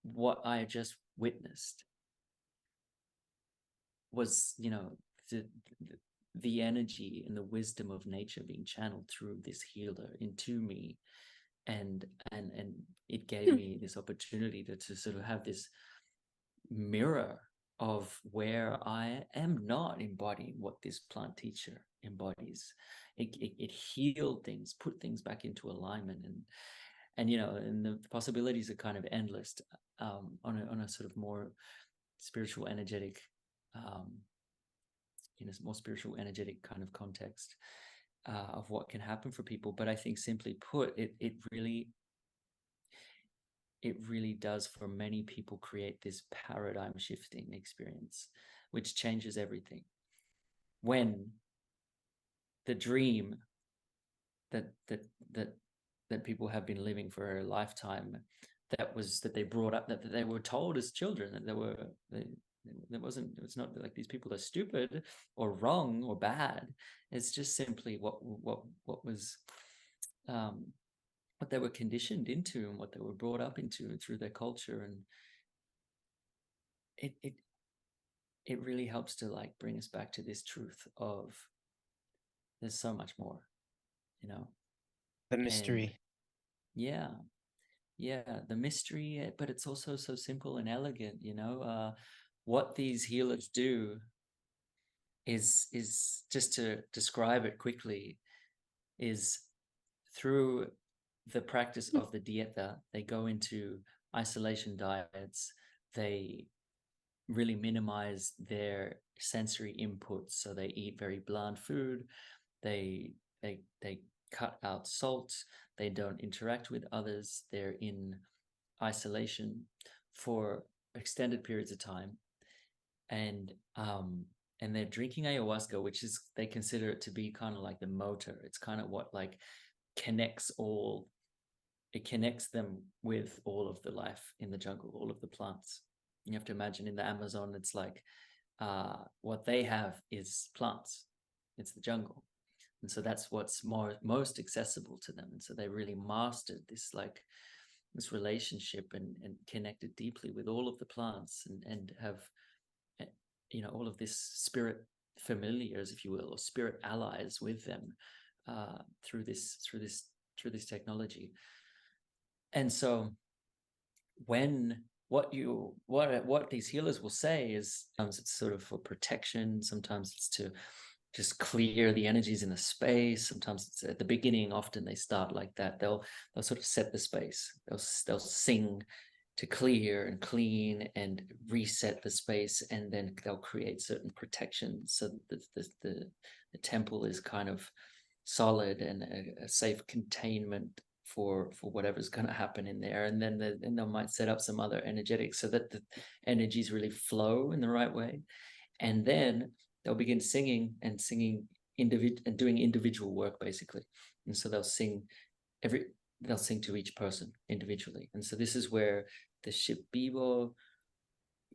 what I just witnessed was, you know, the energy and the wisdom of nature being channeled through this healer into me. And it gave me this opportunity to sort of have this mirror of where I am not embodying what this plant teacher embodies. It healed things, put things back into alignment, and you know, and the possibilities are kind of endless, on a sort of more spiritual, energetic, you know, more spiritual, energetic kind of context, of what can happen for people. But I think, simply put, it really does, for many people, create this paradigm shifting experience, which changes everything. When the dream that people have been living for a lifetime, that they brought up, that they were told as children, that it's not like these people are stupid or wrong or bad. It's just simply what was, what they were conditioned into and what they were brought up into through their culture. And it really helps to like bring us back to this truth of there's so much more, you know, The mystery. And the mystery, but it's also so simple and elegant, you know. What these healers do is just to describe it quickly, is through the practice of the dieta, they go into isolation diets. They really minimize their sensory inputs, so they eat very bland food. They cut out salt. They don't interact with others. They're in isolation for extended periods of time, and they're drinking ayahuasca, which is, they consider it to be kind of like the motor. It's kind of what like connects them with all of the life in the jungle, all of the plants. You have to imagine in the Amazon, it's like what they have is plants. It's the jungle. And so that's what's most accessible to them. And so they really mastered this relationship and connected deeply with all of the plants and have, all of this spirit familiars, if you will, or spirit allies with them through this technology. And so what these healers will say is sometimes it's sort of for protection, sometimes it's to just clear the energies in the space. Sometimes it's at the beginning, often they start like that. They'll sort of set the space. They'll sing to clear and clean and reset the space, and then they'll create certain protections so that the temple is kind of solid and a safe containment for whatever's going to happen in there. And then they might set up some other energetics so that the energies really flow in the right way. And then they'll begin singing and doing individual work, basically. And so they'll sing to each person individually. And so this is where the Shipibo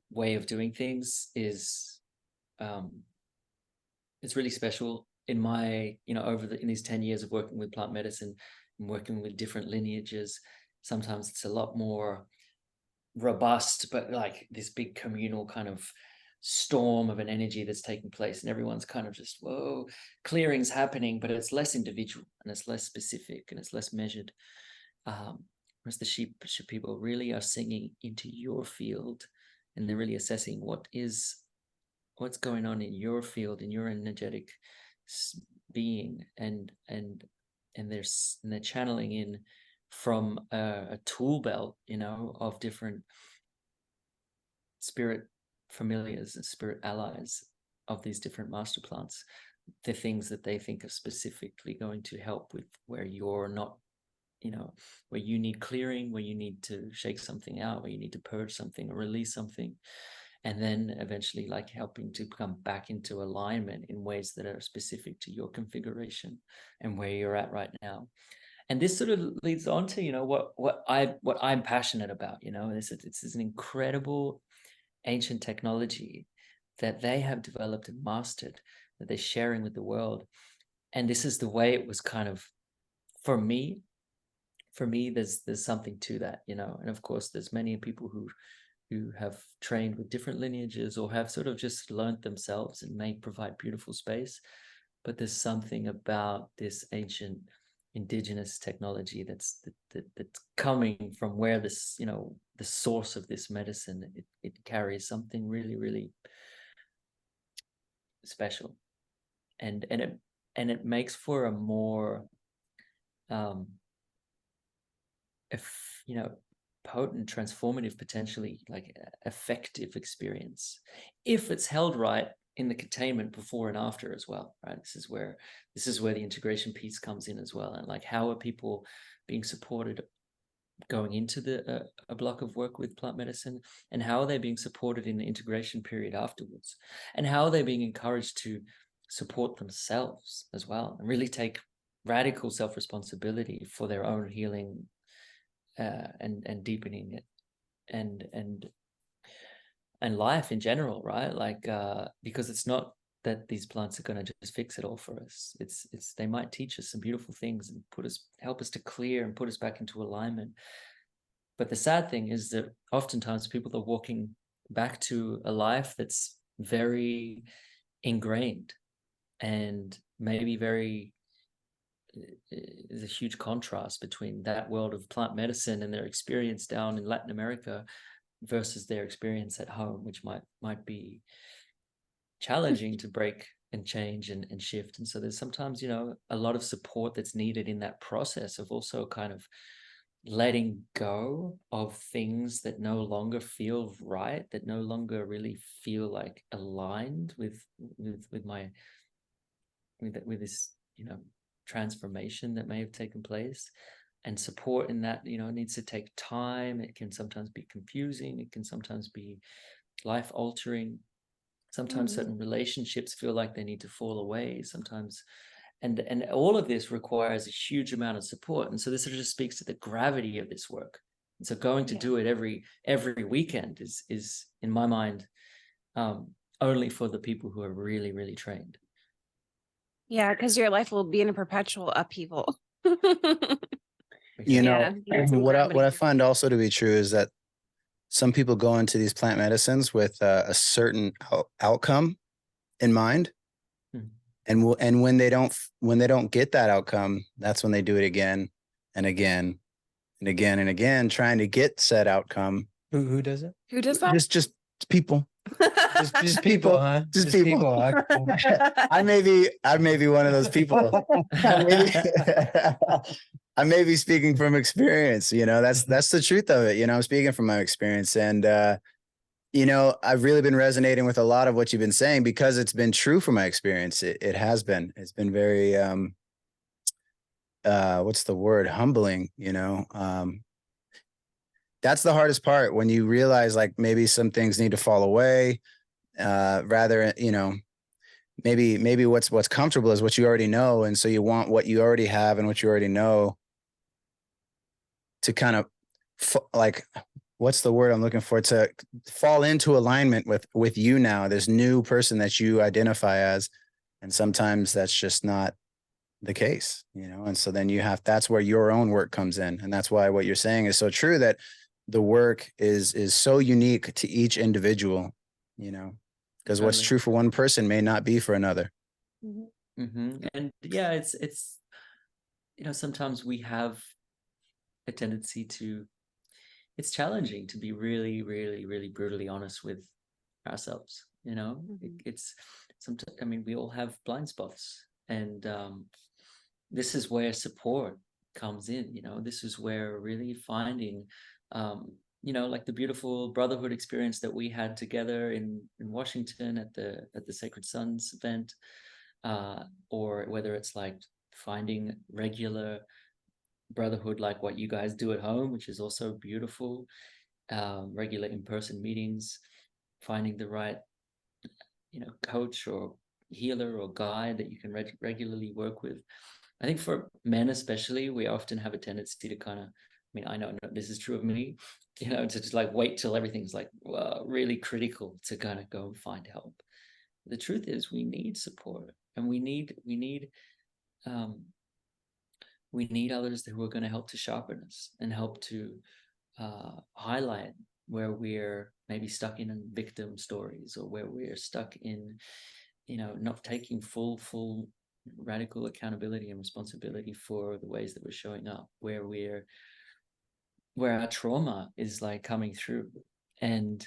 way of doing things is it's really special. In my, in these 10 years of working with plant medicine and working with different lineages, sometimes it's a lot more robust, but like this big communal kind of storm of an energy that's taking place, and everyone's kind of just, whoa, clearing's happening, but it's less individual and it's less specific and it's less measured. Whereas the Shipibo really are singing into your field, and they're really assessing what's going on in your field, in your energetic being, and they're channeling in from a tool belt, of different spirit familiars and spirit allies of these different master plants, the things that they think are specifically going to help with where you're not, where you need clearing, where you need to shake something out, where you need to purge something or release something. And then eventually like helping to come back into alignment in ways that are specific to your configuration and where you're at right now. And this sort of leads on to, what I'm passionate about, it's an incredible ancient technology that they have developed and mastered, that they're sharing with the world. And this is the way it was kind of, for me, there's something to that, and of course there's many people who have trained with different lineages or have sort of just learned themselves and may provide beautiful space. But there's something about this ancient indigenous technology that's coming from where this, the source of this medicine, it carries something really, really special. And it makes for a more potent, transformative, potentially like effective experience if it's held right in the containment before and after as well, right? This is where the integration piece comes in as well. And like, how are people being supported going into a block of work with plant medicine, and how are they being supported in the integration period afterwards, and how are they being encouraged to support themselves as well and really take radical self-responsibility for their own healing and deepening it and life in general, right? Like because it's not that these plants are going to just fix it all for us. It's they might teach us some beautiful things and help us to clear and put us back into alignment. But the sad thing is that oftentimes people are walking back to a life that's very ingrained and maybe very, there's a huge contrast between that world of plant medicine and their experience down in Latin America versus their experience at home, which might be challenging to break and change and shift. And so there's sometimes, a lot of support that's needed in that process of also kind of letting go of things that no longer feel right, that no longer really feel like aligned with this, transformation that may have taken place. And support in that, needs to take time. It can sometimes be confusing. It can sometimes be life altering. Sometimes certain relationships feel like they need to fall away sometimes. and all of this requires a huge amount of support. And so this sort of just speaks to the gravity of this work. And so going to do it every weekend is in my mind only for the people who are really, really trained. Yeah, because your life will be in a perpetual upheaval. You know, Yeah, what I find also to be true is that some people go into these plant medicines with a certain outcome in mind. And when they don't get that outcome, that's when they do it again and again and again and again, trying to get said outcome. Who does it? Who does that? Just people. Just people, huh? Just people. I may be one of those people. I may be speaking from experience. That's the truth of it. I'm speaking from my experience, and I've really been resonating with a lot of what you've been saying because it's been true from my experience. It has been. It's been very what's the word? Humbling. That's the hardest part, when you realize like maybe some things need to fall away. Rather, maybe what's comfortable is what you already know, and so you want what you already have and what you already know to kind of like, what's the word I'm looking for, to fall into alignment with you now, this new person that you identify as. And sometimes that's just not the case, and so then that's where your own work comes in. And that's why what you're saying is so true, that the work is so unique to each individual, because what's true for one person may not be for another. And yeah, it's sometimes we have a tendency to, it's challenging to be really, really, really brutally honest with ourselves. It's sometimes, we all have blind spots, and this is where support comes in. This is where really finding like the beautiful brotherhood experience that we had together in Washington at the Sacred Sons event, or whether it's like finding regular brotherhood like what you guys do at home, which is also beautiful, regular in-person meetings, finding the right coach or healer or guide that you can regularly work with. I think for men especially, we often have a tendency to kind of, I know this is true of me, to just like wait till everything's like really critical to kind of go and find help. The truth is, we need support, and we need others who are going to help to sharpen us and help to highlight where we're maybe stuck in victim stories, or where we're stuck in, not taking full radical accountability and responsibility for the ways that we're showing up, where our trauma is like coming through. And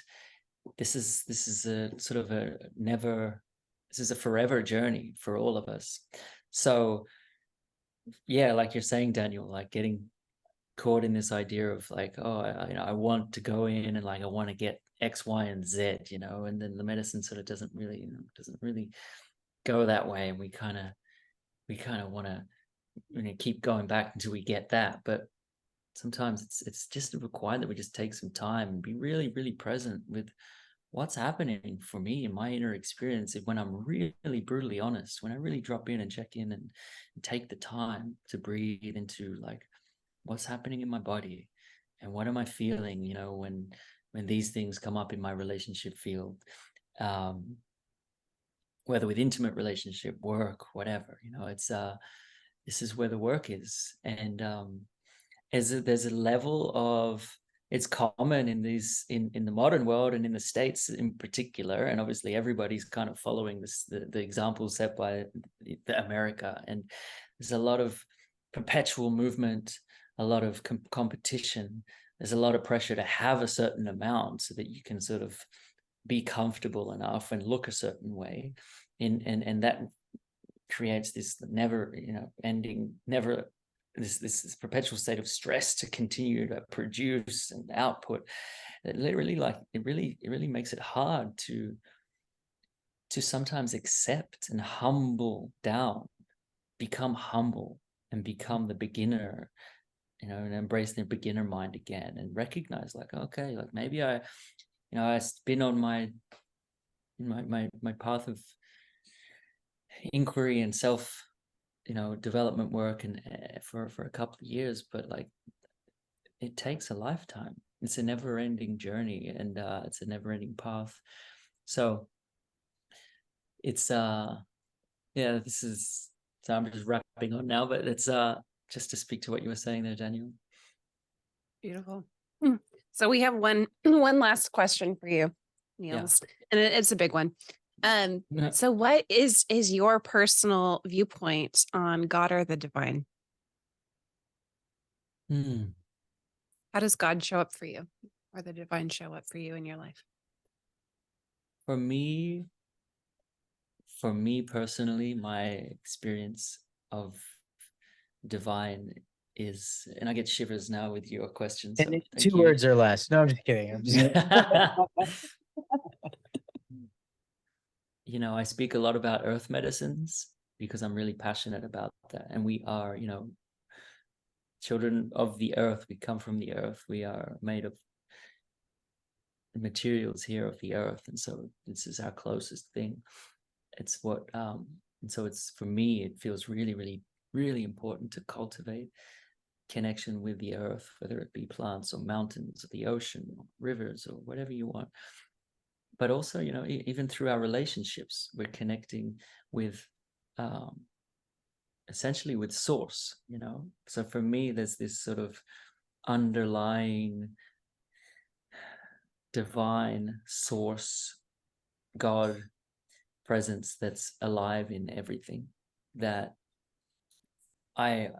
this is a sort of this is a forever journey for all of us. So yeah, like you're saying, Daniel, like getting caught in this idea of like, oh, I want to go in and like I want to get X, Y, and Z, and then the medicine sort of doesn't really go that way, and we kind of want to keep going back until we get that. But sometimes it's just required that we just take some time and be really, really present with what's happening for me in my inner experience. When I'm really brutally honest, when I really drop in and check in and take the time to breathe into like what's happening in my body and what am I feeling, when these things come up in my relationship field, whether with intimate relationship, work, whatever, it's this is where the work is. And there's a level of, it's common in the modern world and in the States in particular, and obviously everybody's kind of following the examples set by America, and there's a lot of perpetual movement, a lot of competition. There's a lot of pressure to have a certain amount so that you can sort of be comfortable enough and look a certain way, and that creates this never ending, this perpetual state of stress to continue to produce and output. It really makes it hard to sometimes accept and humble down, become humble and become the beginner, and embrace the beginner mind again, and recognize like, okay, like maybe I've been on my path of inquiry and self development work and for a couple of years, but like it takes a lifetime. It's a never-ending journey, and it's a never-ending path. So it's this is, so I'm just wrapping up now, but it's just to speak to what you were saying there, Daniel. Beautiful. So we have one last question for you, Niels, and it's a big one. So what is your personal viewpoint on God or the divine? How does God show up for you, or the divine show up for you in your life? For me personally, my experience of divine is, and I get shivers now with your question. So And thank 2 you. words or less. No, I'm just kidding. I'm just I speak a lot about earth medicines because I'm really passionate about that. And we are, children of the earth. We come from the earth. We are made of materials here of the earth. And so this is our closest thing. It's what, and so it's, for me, it feels really, really, really important to cultivate connection with the earth, whether it be plants or mountains or the ocean or rivers or whatever you want. But also, even through our relationships, we're connecting with essentially with source, So for me, there's this sort of underlying divine source, God presence that's alive in everything, that I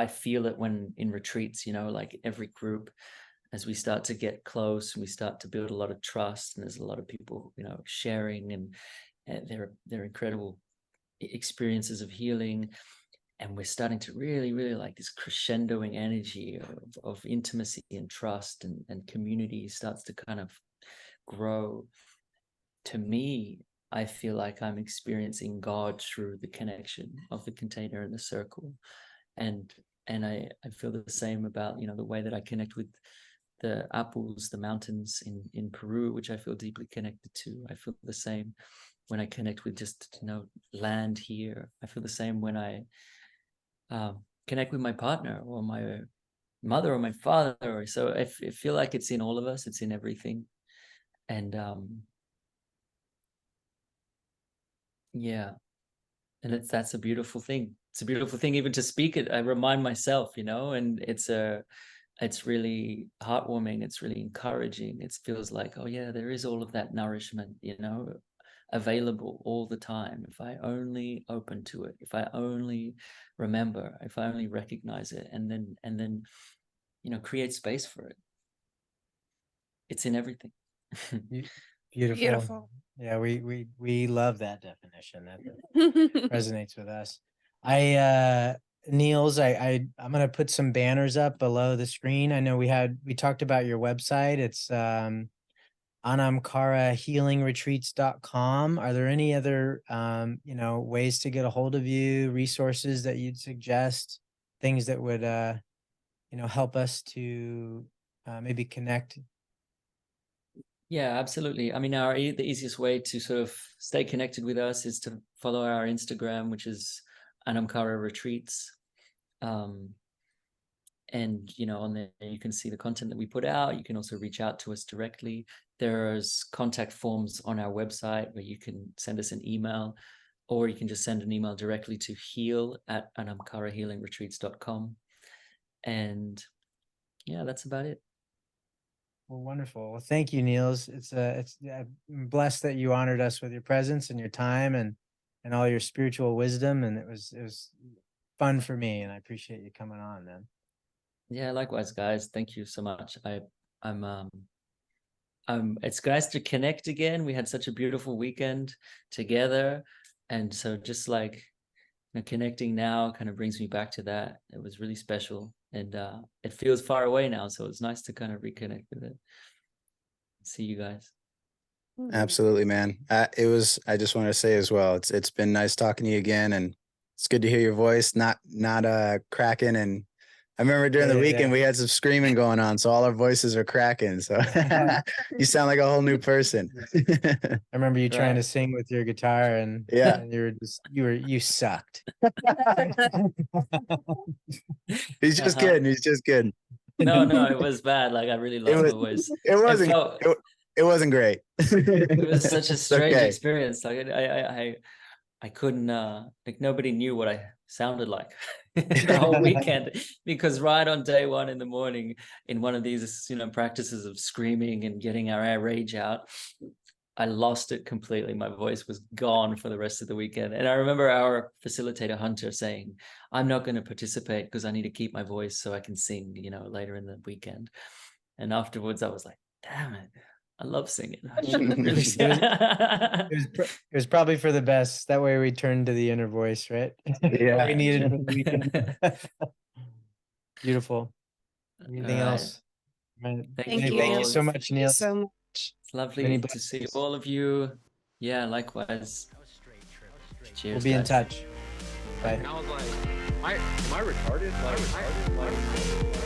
feel it when in retreats, like every group, as we start to get close and we start to build a lot of trust, and there's a lot of people, sharing and their incredible experiences of healing, and we're starting to really, really like this crescendoing energy of intimacy and trust, and community starts to kind of grow. To me, I feel like I'm experiencing God through the connection of the container and the circle. And I feel the same about, the way that I connect with the apples, the mountains in Peru, which I feel deeply connected to. I feel the same when I connect with just, land here. I feel the same when I connect with my partner or my mother or my father. So I feel like it's in all of us. It's in everything. And and that's a beautiful thing. It's a beautiful thing even to speak it. I remind myself, and it's really heartwarming. It's really encouraging. It feels like, oh yeah, there is all of that nourishment, available all the time. If I only open to it, if I only remember, if I only recognize it, and then create space for it. It's in everything. Beautiful. Yeah, we love that definition. That resonates with us. Niels, I'm gonna put some banners up below the screen. I know we talked about your website. It's Anam Cara Healing Retreats.com. Are there any other ways to get a hold of you, resources that you'd suggest, things that would help us to maybe connect? Yeah, absolutely. I mean, the easiest way to sort of stay connected with us is to follow our Instagram, which is Anam Cara Retreats. And, on there, you can see the content that we put out. You can also reach out to us directly. There's contact forms on our website where you can send us an email, or you can just send an email directly to heal@anamcarahealingretreats.com. And yeah, that's about it. Well, wonderful. Well, thank you, Niels. I'm blessed that you honored us with your presence and your time and all your spiritual wisdom. And it was fun for me, and I appreciate you coming on, man. Yeah, likewise, guys. Thank you so much. It's nice to connect again. We had such a beautiful weekend together, and so just like connecting now kind of brings me back to that. It was really special, and it feels far away now, so it's nice to kind of reconnect with it. See you guys. Absolutely, man. I just want to say as well, it's been nice talking to you again, and it's good to hear your voice, not cracking and I remember during the Yeah, weekend yeah. we had some screaming going on, so all our voices are cracking. So you sound like a whole new person. I remember you trying to Right. sing with your guitar, and Yeah. and you sucked. He's just Uh-huh. kidding. He's just kidding. No, it was bad. Like I really It lost was. my voice. It It wasn't. felt It wasn't great. it was such a It's strange okay. experience. Like I couldn't like nobody knew what I sounded like the whole weekend, because right on day one in the morning in one of these, you know, practices of screaming and getting our rage out, I lost it completely. My voice was gone for the rest of the weekend. And I remember our facilitator Hunter saying, I'm not going to participate because I need to keep my voice so I can sing, you know, later in the weekend. And afterwards I was like, damn it, I love singing. I should have really It was probably for the best. That way we turned to the inner voice, right? Yeah. We needed for the weekend. Beautiful. Anything All right. else? Man, Thank you. Thank you all. so much, Thank you Neil. so much. It's lovely Many to see blessings. all of you. Yeah, likewise. Cheers. We'll be in guys. touch. Bye. And I was like, am I retarded? Like,